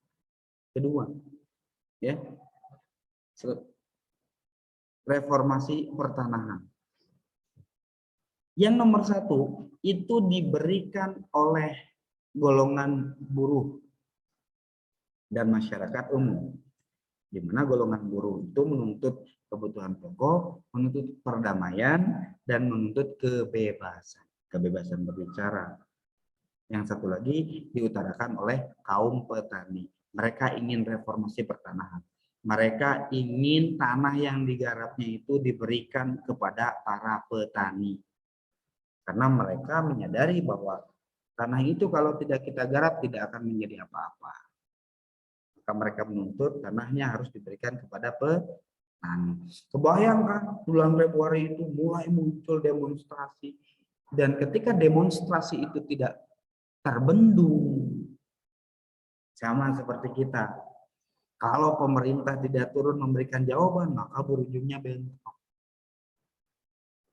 Speaker 1: Kedua, ya, reformasi pertanahan. Yang nomor satu itu diberikan oleh golongan buruh dan masyarakat umum, di mana golongan buruh itu menuntut kebutuhan pokok, menuntut perdamaian, dan menuntut kebebasan berbicara. Yang satu lagi diutarakan oleh kaum petani. Mereka ingin reformasi pertanahan. Mereka ingin tanah yang digarapnya itu diberikan kepada para petani. Karena mereka menyadari bahwa tanah itu kalau tidak kita garap tidak akan menjadi apa-apa. Maka mereka menuntut tanahnya harus diberikan kepada petani. Kebayangkan bulan Februari itu mulai muncul demonstrasi. Dan ketika demonstrasi itu tidak terbendung, sama seperti kita. Kalau pemerintah tidak turun memberikan jawaban, maka berujungnya bentrok.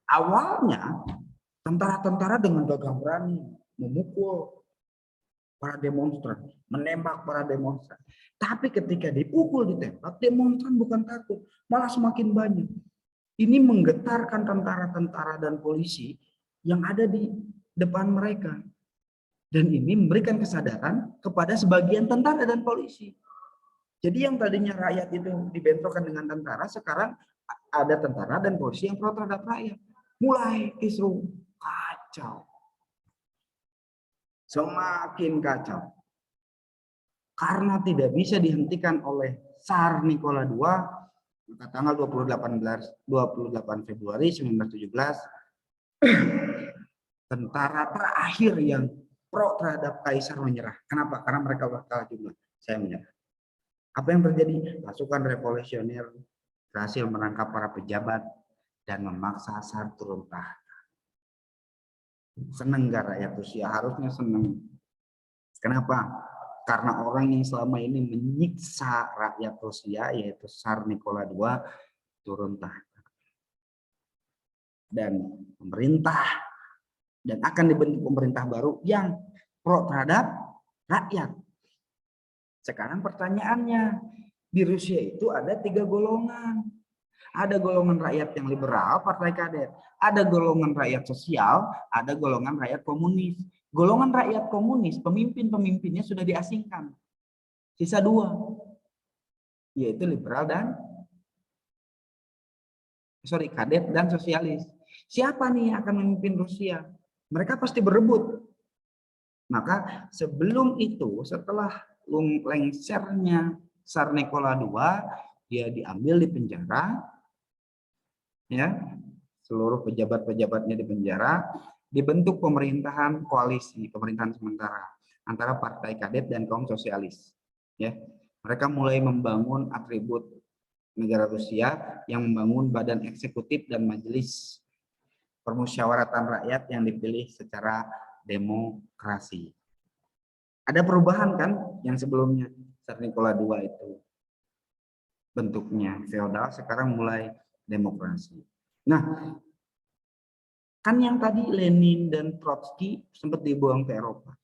Speaker 1: Awalnya tentara-tentara dengan gagah berani memukul para demonstran, menembak para demonstran. Tapi ketika dipukul, ditembak, demonstran bukan takut, malah semakin banyak. Ini menggetarkan tentara-tentara dan polisi yang ada di depan mereka. Dan ini memberikan kesadaran kepada sebagian tentara dan polisi. Jadi yang tadinya rakyat itu dibentrokkan dengan tentara, sekarang ada tentara dan polisi yang pro terhadap rakyat. Mulai kisruh. Kacau. Semakin kacau. Karena tidak bisa dihentikan oleh Tsar Nikola II, maka tanggal 28 Februari 1917, tentara terakhir yang pro terhadap Kaisar menyerah. Kenapa? Karena mereka kalah jumlah. Saya menyerah. Apa yang terjadi? Pasukan revolusioner berhasil menangkap para pejabat dan memaksa Tsar turun tahta. Senang gak rakyat Rusia? Harusnya senang. Kenapa? Karena orang yang selama ini menyiksa rakyat Rusia, yaitu Tsar Nikola II, turun tahta. Dan pemerintah, dan akan dibentuk pemerintah baru yang pro terhadap rakyat. Sekarang pertanyaannya, di Rusia itu ada 3 golongan. Ada golongan rakyat yang liberal, partai kadet. Ada golongan rakyat sosial, ada golongan rakyat komunis. Golongan rakyat komunis, pemimpin-pemimpinnya sudah diasingkan. Sisa 2, yaitu liberal dan kadet dan sosialis. Siapa nih yang akan memimpin Rusia? Mereka pasti berebut. Maka sebelum itu, setelah lengsernya Tsar Nikola II, dia diambil di penjara, ya, seluruh pejabat-pejabatnya di penjara, dibentuk pemerintahan koalisi, pemerintahan sementara antara partai kadet dan kaum sosialis. Ya, mereka mulai membangun atribut negara Rusia yang membangun badan eksekutif dan majelis permusyawaratan rakyat yang dipilih secara demokrasi. Ada perubahan kan yang sebelumnya Tsar Nikola II itu. bentuknya feodal, sekarang mulai demokrasi. Nah, kan yang tadi Lenin dan Trotsky sempat dibuang ke Eropa.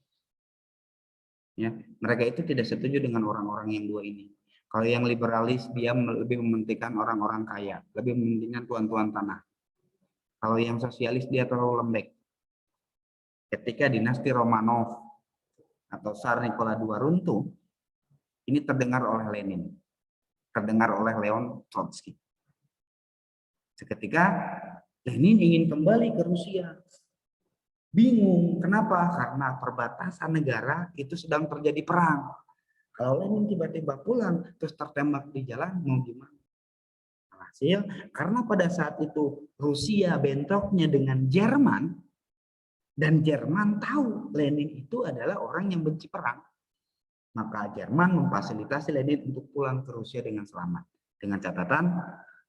Speaker 1: Ya, mereka itu tidak setuju dengan orang-orang yang dua ini. Kalau yang liberalis dia lebih mementingkan orang-orang kaya, lebih mementingkan tuan-tuan tanah. Kalau yang sosialis dia terlalu lembek. Ketika dinasti Romanov atau Tsar Nikola II runtuh, ini terdengar oleh Lenin, terdengar oleh Leon Trotsky. Seketika Lenin ingin kembali ke Rusia. Bingung, kenapa? Karena perbatasan negara itu sedang terjadi perang. Kalau Lenin tiba-tiba pulang, terus tertembak di jalan, mau gimana? Hasil, karena pada saat itu Rusia bentroknya dengan Jerman, dan Jerman tahu Lenin itu adalah orang yang benci perang, maka Jerman memfasilitasi Lenin untuk pulang ke Rusia dengan selamat. Dengan catatan,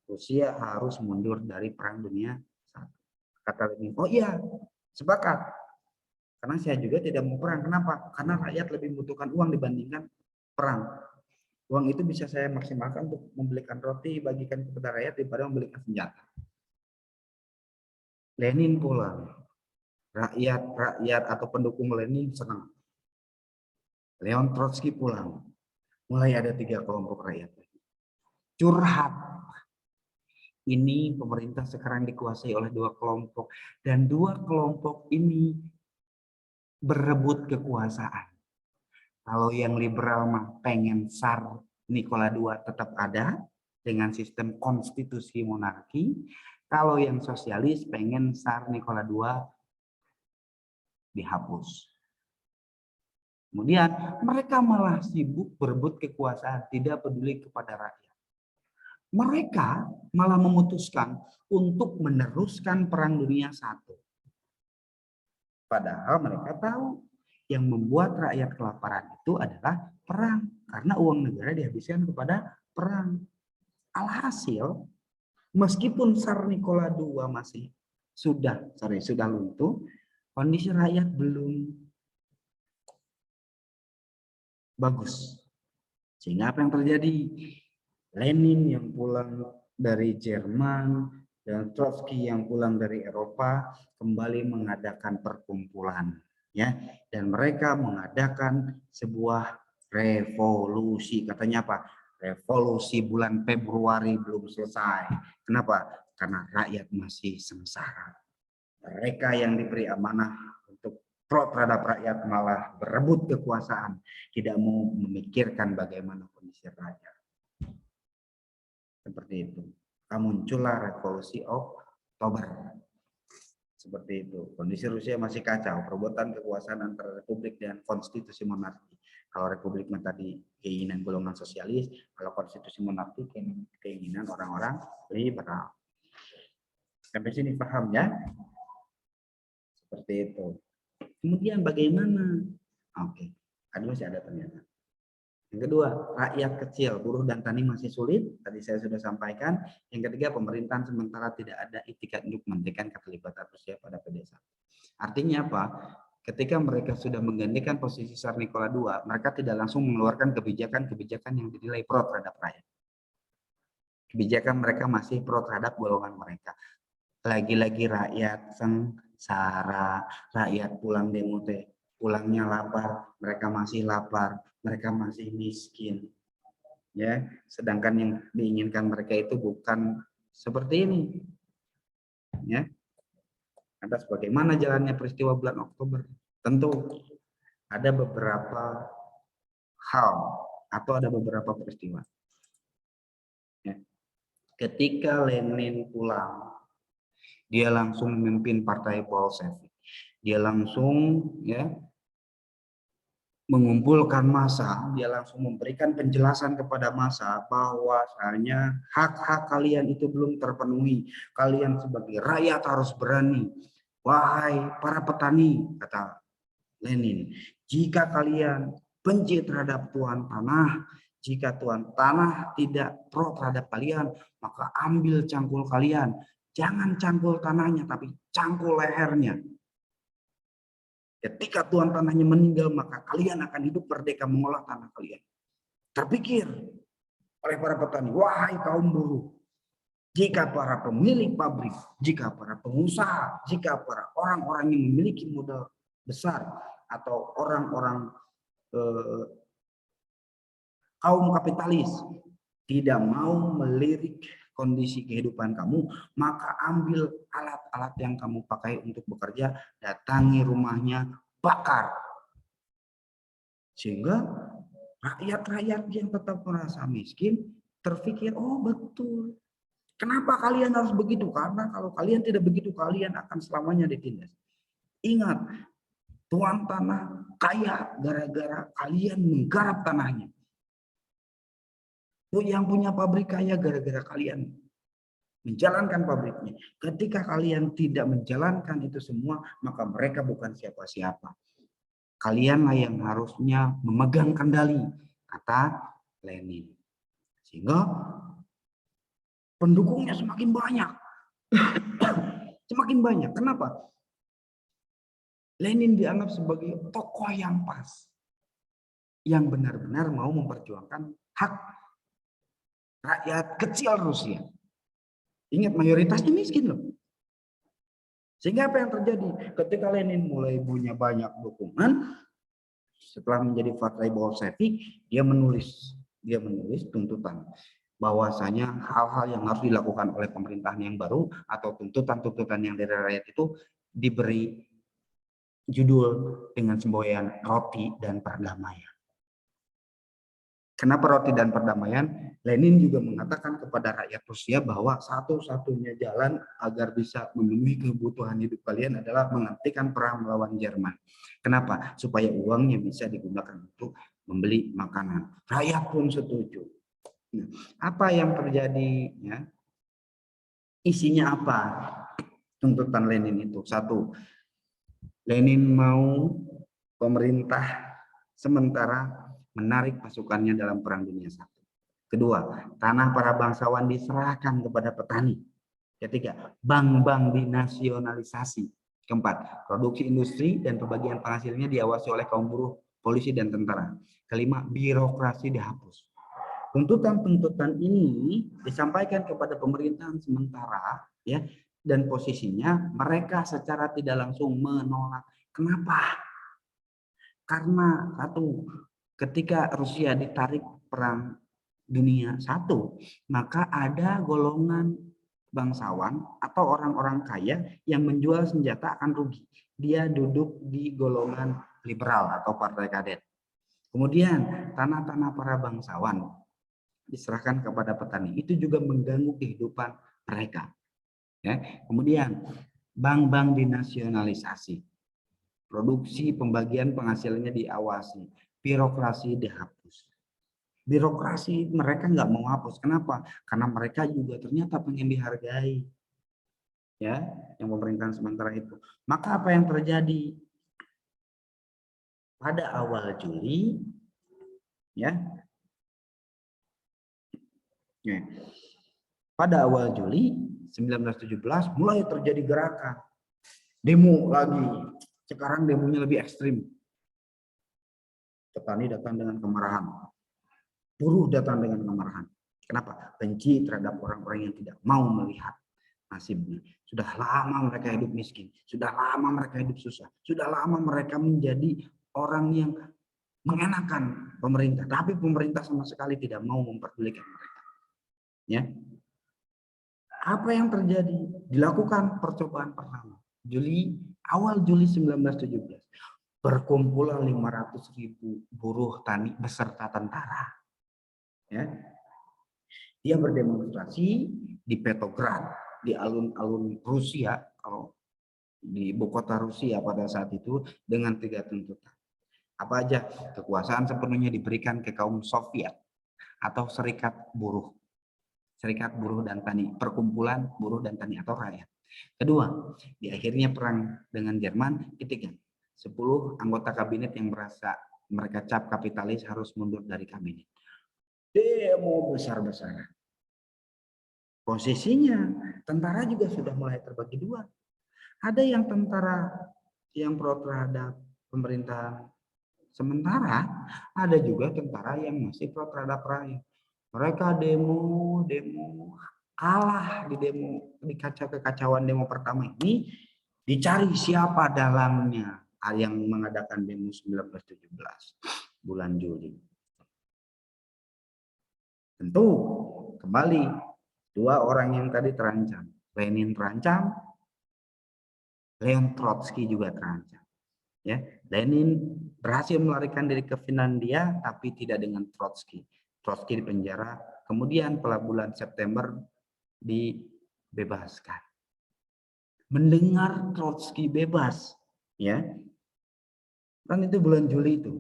Speaker 1: Rusia harus mundur dari Perang Dunia I. Kata Lenin, oh iya, sepakat. Karena saya juga tidak mau perang. Kenapa? Karena rakyat lebih membutuhkan uang dibandingkan perang. Uang itu bisa saya maksimalkan untuk membelikan roti, bagikan kepada rakyat daripada membelikan senjata. Lenin pulang. Rakyat atau pendukung Lenin senang. Leon Trotsky pulang. Mulai ada 3 kelompok rakyat. Curhat. Ini pemerintah sekarang dikuasai oleh 2 kelompok. Dan 2 kelompok ini berebut kekuasaan. Kalau yang liberal mah pengen Tsar Nikola II tetap ada dengan sistem konstitusi monarki. Kalau yang sosialis pengen Tsar Nikola II dihapus. Kemudian mereka malah sibuk berebut kekuasaan, tidak peduli kepada rakyat. Mereka malah memutuskan untuk meneruskan Perang Dunia I. Padahal mereka tahu yang membuat rakyat kelaparan itu adalah perang. Karena uang negara dihabiskan kepada perang. Alhasil, meskipun Tsar Nikola II masih sudah luntuh, kondisi rakyat belum bagus. Sehingga apa yang terjadi? Lenin yang pulang dari Jerman dan Trotsky yang pulang dari Eropa kembali mengadakan perkumpulan, ya, dan mereka mengadakan sebuah revolusi. Katanya apa? Revolusi bulan Februari belum selesai. Kenapa? Karena rakyat masih sengsara. Mereka yang diberi amanah untuk pro terhadap rakyat malah berebut kekuasaan, tidak mau memikirkan bagaimana kondisi rakyat. Seperti itu. Muncullah revolusi Oktober. Seperti itu. Kondisi Rusia masih kacau. Perebutan kekuasaan antara republik dan konstitusi monarki. Kalau republik tadi keinginan golongan sosialis, kalau konstitusi monarki keinginan orang-orang liberal. Sampai sini paham ya? Seperti itu. Kemudian bagaimana? Oke. Masih ada ternyata. Yang kedua, rakyat kecil, buruh dan tani masih sulit. Tadi saya sudah sampaikan. Yang ketiga, pemerintahan sementara tidak ada itikat untuk menghentikan keterlibatan Rusia pada pedesaan. Artinya apa? Ketika mereka sudah menggantikan posisi Tsar Nikola II, mereka tidak langsung mengeluarkan kebijakan-kebijakan yang dinilai pro terhadap rakyat. Kebijakan mereka masih pro terhadap golongan mereka. Lagi-lagi rakyat sengsara, rakyat pulang demo pulangnya lapar, mereka masih lapar, mereka masih miskin, ya. Sedangkan yang diinginkan mereka itu bukan seperti ini, ya. Atas bagaimana jalannya peristiwa bulan Oktober, tentu ada beberapa hal atau ada beberapa peristiwa. Ya. Ketika Lenin pulang, dia langsung memimpin partai Bolshevik. Dia langsung, ya, mengumpulkan massa, dia langsung memberikan penjelasan kepada massa bahwasanya hak-hak kalian itu belum terpenuhi. Kalian sebagai rakyat harus berani. Wahai para petani, kata Lenin, jika kalian benci terhadap tuan tanah, jika tuan tanah tidak pro terhadap kalian, maka ambil cangkul kalian. Jangan cangkul tanahnya, tapi cangkul lehernya. Ketika tuan tanahnya meninggal, maka kalian akan hidup merdeka mengolah tanah kalian. Terpikir, oleh para petani. Wahai kaum buruh, jika para pemilik pabrik, jika para pengusaha, jika para orang-orang yang memiliki modal besar atau orang-orang kaum kapitalis tidak mau melirik kondisi kehidupan kamu, maka ambil alat-alat yang kamu pakai untuk bekerja, datangi rumahnya, bakar. Sehingga rakyat-rakyat yang tetap merasa miskin terpikir, oh betul. Kenapa kalian harus begitu? Karena kalau kalian tidak begitu, kalian akan selamanya ditindas. Ingat, tuan tanah kaya gara-gara kalian menggarap tanahnya. Yang punya pabrik kaya gara-gara kalian menjalankan pabriknya. Ketika kalian tidak menjalankan itu semua, maka mereka bukan siapa-siapa. Kalianlah yang harusnya memegang kendali, kata Lenin. Sehingga pendukungnya semakin banyak. Semakin banyak. Kenapa? Lenin dianggap sebagai tokoh yang pas. Yang benar-benar mau memperjuangkan hak rakyat kecil Rusia. Ingat, mayoritasnya miskin loh. Sehingga apa yang terjadi? Ketika Lenin mulai punya banyak dukungan, setelah menjadi Partai Bolshevik, dia menulis tuntutan bahwasanya hal-hal yang harus dilakukan oleh pemerintahan yang baru atau tuntutan-tuntutan yang dari rakyat itu diberi judul dengan semboyan roti dan perdamaian. Kenapa roti dan perdamaian? Lenin juga mengatakan kepada rakyat Rusia bahwa satu-satunya jalan agar bisa memenuhi kebutuhan hidup kalian adalah menghentikan perang melawan Jerman. Kenapa? Supaya uangnya bisa digunakan untuk membeli makanan. Rakyat pun setuju. Nah, apa yang terjadi? Ya? Isinya apa? Tuntutan Lenin itu. Satu, Lenin mau pemerintah sementara menarik pasukannya dalam Perang Dunia I. Kedua, tanah para bangsawan diserahkan kepada petani. Ketiga, bank-bank dinasionalisasi. Keempat, produksi industri dan pembagian penghasilnya diawasi oleh kaum buruh, polisi, dan tentara. Kelima, birokrasi dihapus. Tuntutan-tuntutan ini disampaikan kepada pemerintahan sementara, ya, dan posisinya mereka secara tidak langsung menolak. Kenapa? Karena satu, ketika Rusia ditarik Perang Dunia I, maka ada golongan bangsawan atau orang-orang kaya yang menjual senjata akan rugi. Dia duduk di golongan liberal atau partai kadet. Kemudian tanah-tanah para bangsawan diserahkan kepada petani. Itu juga mengganggu kehidupan mereka. Ya. Kemudian bank-bank dinasionalisasi. Produksi pembagian penghasilannya diawasi. Birokrasi dihapus. Birokrasi mereka nggak mau hapus. Kenapa? Karena mereka juga ternyata pengen dihargai. Ya, yang pemerintahan sementara itu. Maka apa yang terjadi? Pada awal Juli, ya. Pada awal Juli 1917 mulai terjadi gerakan. Demo lagi. Sekarang demonya lebih ekstrim. Petani datang dengan kemarahan. Buruh datang dengan kemarahan. Kenapa? Benci terhadap orang-orang yang tidak mau melihat nasibnya. Sudah lama mereka hidup miskin. Sudah lama mereka hidup susah. Sudah lama mereka menjadi orang yang mengenakan pemerintah. Tapi pemerintah sama sekali tidak mau memperdulikan mereka. Ya. Apa yang terjadi? Dilakukan percobaan pertama. Awal Juli 1917. Berkumpulan 500.000 buruh tani beserta tentara. Ya. Dia berdemonstrasi di Petrograd, di alun-alun Rusia, kalau di ibu kota Rusia pada saat itu, dengan 3 tuntutan. Apa aja? Kekuasaan sepenuhnya diberikan ke kaum Soviet atau serikat buruh. Serikat buruh dan tani, perkumpulan buruh dan tani atau rakyat. Kedua, di akhirnya perang dengan Jerman. Ketiga, 10 anggota kabinet yang merasa mereka cap kapitalis harus mundur dari kabinet. Demo besar-besaran. Posisinya tentara juga sudah mulai terbagi dua. Ada yang tentara yang pro terhadap pemerintahan sementara, ada juga tentara yang masih pro terhadap rakyat. Mereka demo kalah di demo, di kekacauan demo pertama ini, dicari siapa dalangnya yang mengadakan demo 1917 bulan Juli. Tentu kembali dua orang yang tadi terancam. Lenin terancam, Leon Trotsky juga terancam. Ya, Lenin berhasil melarikan diri ke Finlandia, tapi tidak dengan Trotsky. Trotsky dipenjara. Kemudian pada bulan September dibebaskan. Mendengar Trotsky bebas, ya, kan itu bulan Juli itu.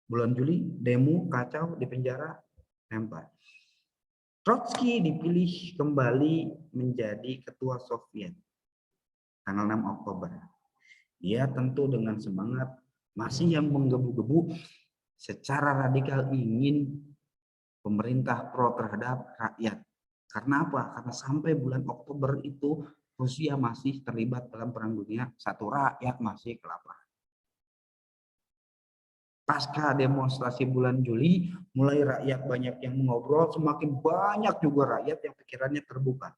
Speaker 1: Bulan Juli demo kacau di penjara, lempar. Trotsky dipilih kembali menjadi ketua Soviet tanggal 6 Oktober. Dia tentu dengan semangat masih yang menggebu-gebu secara radikal ingin pemerintah pro terhadap rakyat. Karena apa? Karena sampai bulan Oktober itu Rusia masih terlibat dalam Perang Dunia I, rakyat masih kelaparan. Pasca demonstrasi bulan Juli, mulai rakyat banyak yang mengobrol, semakin banyak juga rakyat yang pikirannya terbuka.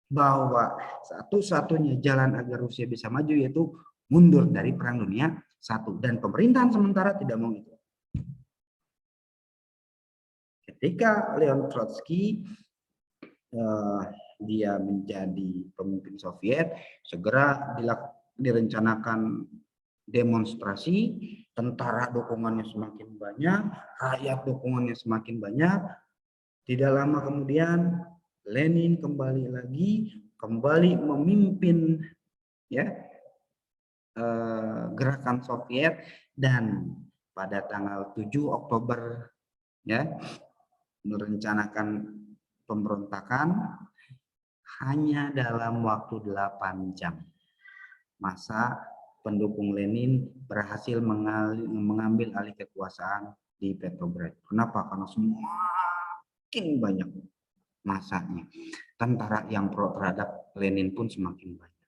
Speaker 1: Bahwa satu-satunya jalan agar Rusia bisa maju yaitu mundur dari Perang Dunia I. Dan pemerintahan sementara tidak mau itu. Ketika Leon Trotsky dia menjadi pemimpin Soviet, segera direncanakan demonstrasi, tentara dukungannya semakin banyak, rakyat dukungannya semakin banyak. Tidak lama kemudian Lenin kembali memimpin, ya, gerakan Soviet, dan pada tanggal 7 Oktober, ya, merencanakan pemberontakan hanya dalam waktu 8 jam. Masa pendukung Lenin berhasil mengambil alih kekuasaan di Petrograd. Kenapa? Karena semakin banyak masanya. Tentara yang pro terhadap Lenin pun semakin banyak.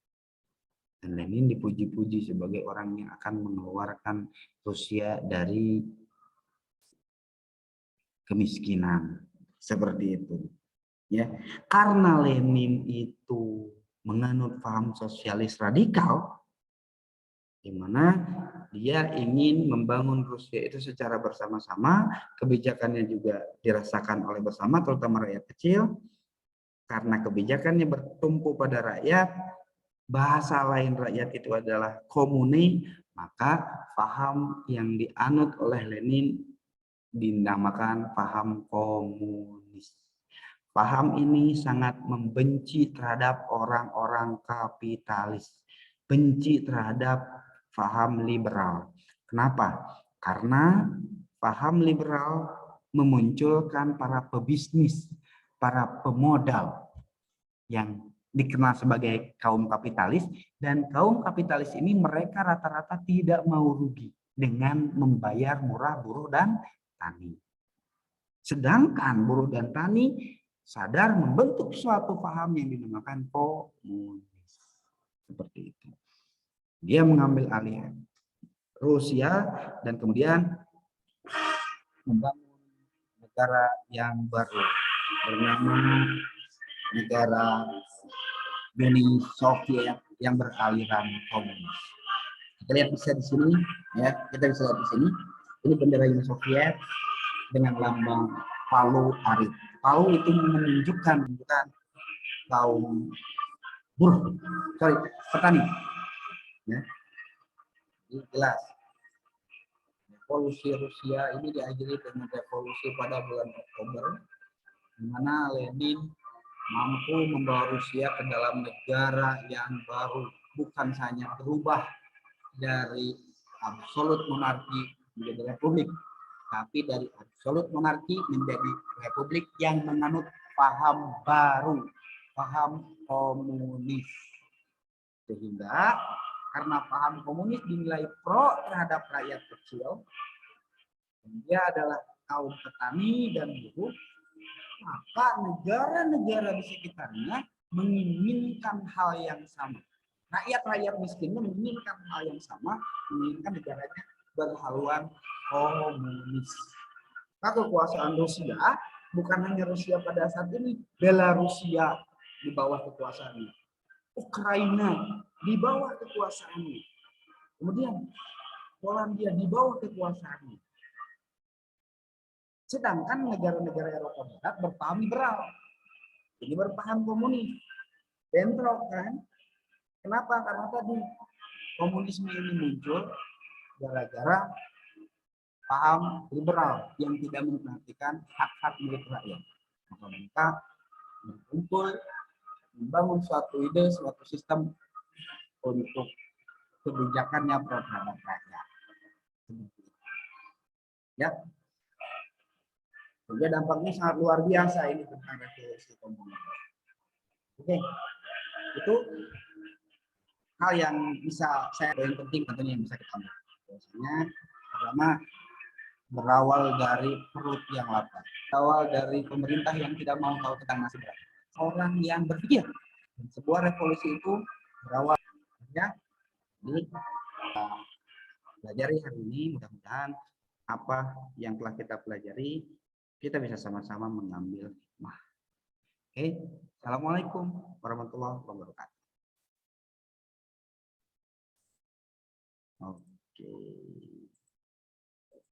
Speaker 1: Dan Lenin dipuji-puji sebagai orang yang akan mengeluarkan Rusia dari kemiskinan. Seperti itu. Ya, karena Lenin itu menganut paham sosialis radikal, di mana dia ingin membangun Rusia itu secara bersama-sama, kebijakannya juga dirasakan oleh bersama, terutama rakyat kecil. Karena kebijakannya bertumpu pada rakyat, bahasa lain rakyat itu adalah komuni, maka paham yang dianut oleh Lenin dinamakan paham komunis. Paham ini sangat membenci terhadap orang-orang kapitalis, benci terhadap paham liberal. Kenapa? Karena paham liberal memunculkan para pebisnis, para pemodal yang dikenal sebagai kaum kapitalis, dan kaum kapitalis ini mereka rata-rata tidak mau rugi dengan membayar murah buruh dan tani. Sedangkan buruh dan tani sadar membentuk suatu paham yang dinamakan komunis. Seperti itu. Dia mengambil alih Rusia dan kemudian membangun negara yang baru bernama negara Uni Soviet yang beraliran komunis. Kita lihat bisa di sini, ya, kita bisa lihat di sini. Ini bendera Uni Soviet dengan lambang palu arit. Palu itu menunjukkan kaum buruh, petani. Ya. Ini jelas. Revolusi Rusia ini diakhiri dengan revolusi pada bulan Oktober, di mana Lenin mampu membawa Rusia ke dalam negara yang baru, bukan hanya berubah dari absolut monarki menjadi republik, tapi dari absolut monarki menjadi republik yang menganut paham baru, paham komunis. Sehingga karena paham komunis dinilai pro terhadap rakyat kecil, dia adalah kaum petani dan buruh, maka negara-negara di sekitarnya menginginkan hal yang sama. Rakyat-rakyat miskinnya menginginkan hal yang sama, menginginkan negaranya berhaluan komunis. Kekuasaan Rusia
Speaker 2: bukan hanya Rusia pada saat ini, Belarusia di bawah kekuasaannya, Ukraina di bawah kekuasaannya, kemudian Polandia di bawah kekuasaannya. Sedangkan negara-negara Eropa Barat berpaham liberal, ini berpaham komunis, bentrok kan? Kenapa? Karena tadi komunisme ini muncul gara-gara paham liberal yang tidak memperhatikan hak-hak milik rakyat. Maka mereka berkumpul membangun suatu ide, suatu sistem untuk kebijakannya terhadap rakyat. Ya, jadi dampaknya sangat luar biasa ini tentang revolusi komunis. Oke, itu hal yang bisa yang penting tentunya yang bisa kita ambil. Biasanya pertama berawal dari perut yang lapar, berawal dari pemerintah yang tidak mau tahu tentang nasib rakyat, orang yang berpikir. Dan sebuah revolusi itu berawal ya. Jadi pelajari hari ini, mudah-mudahan apa yang telah kita pelajari kita bisa sama-sama mengambil hikmah. Oke, assalamualaikum warahmatullahi wabarakatuh. Oke.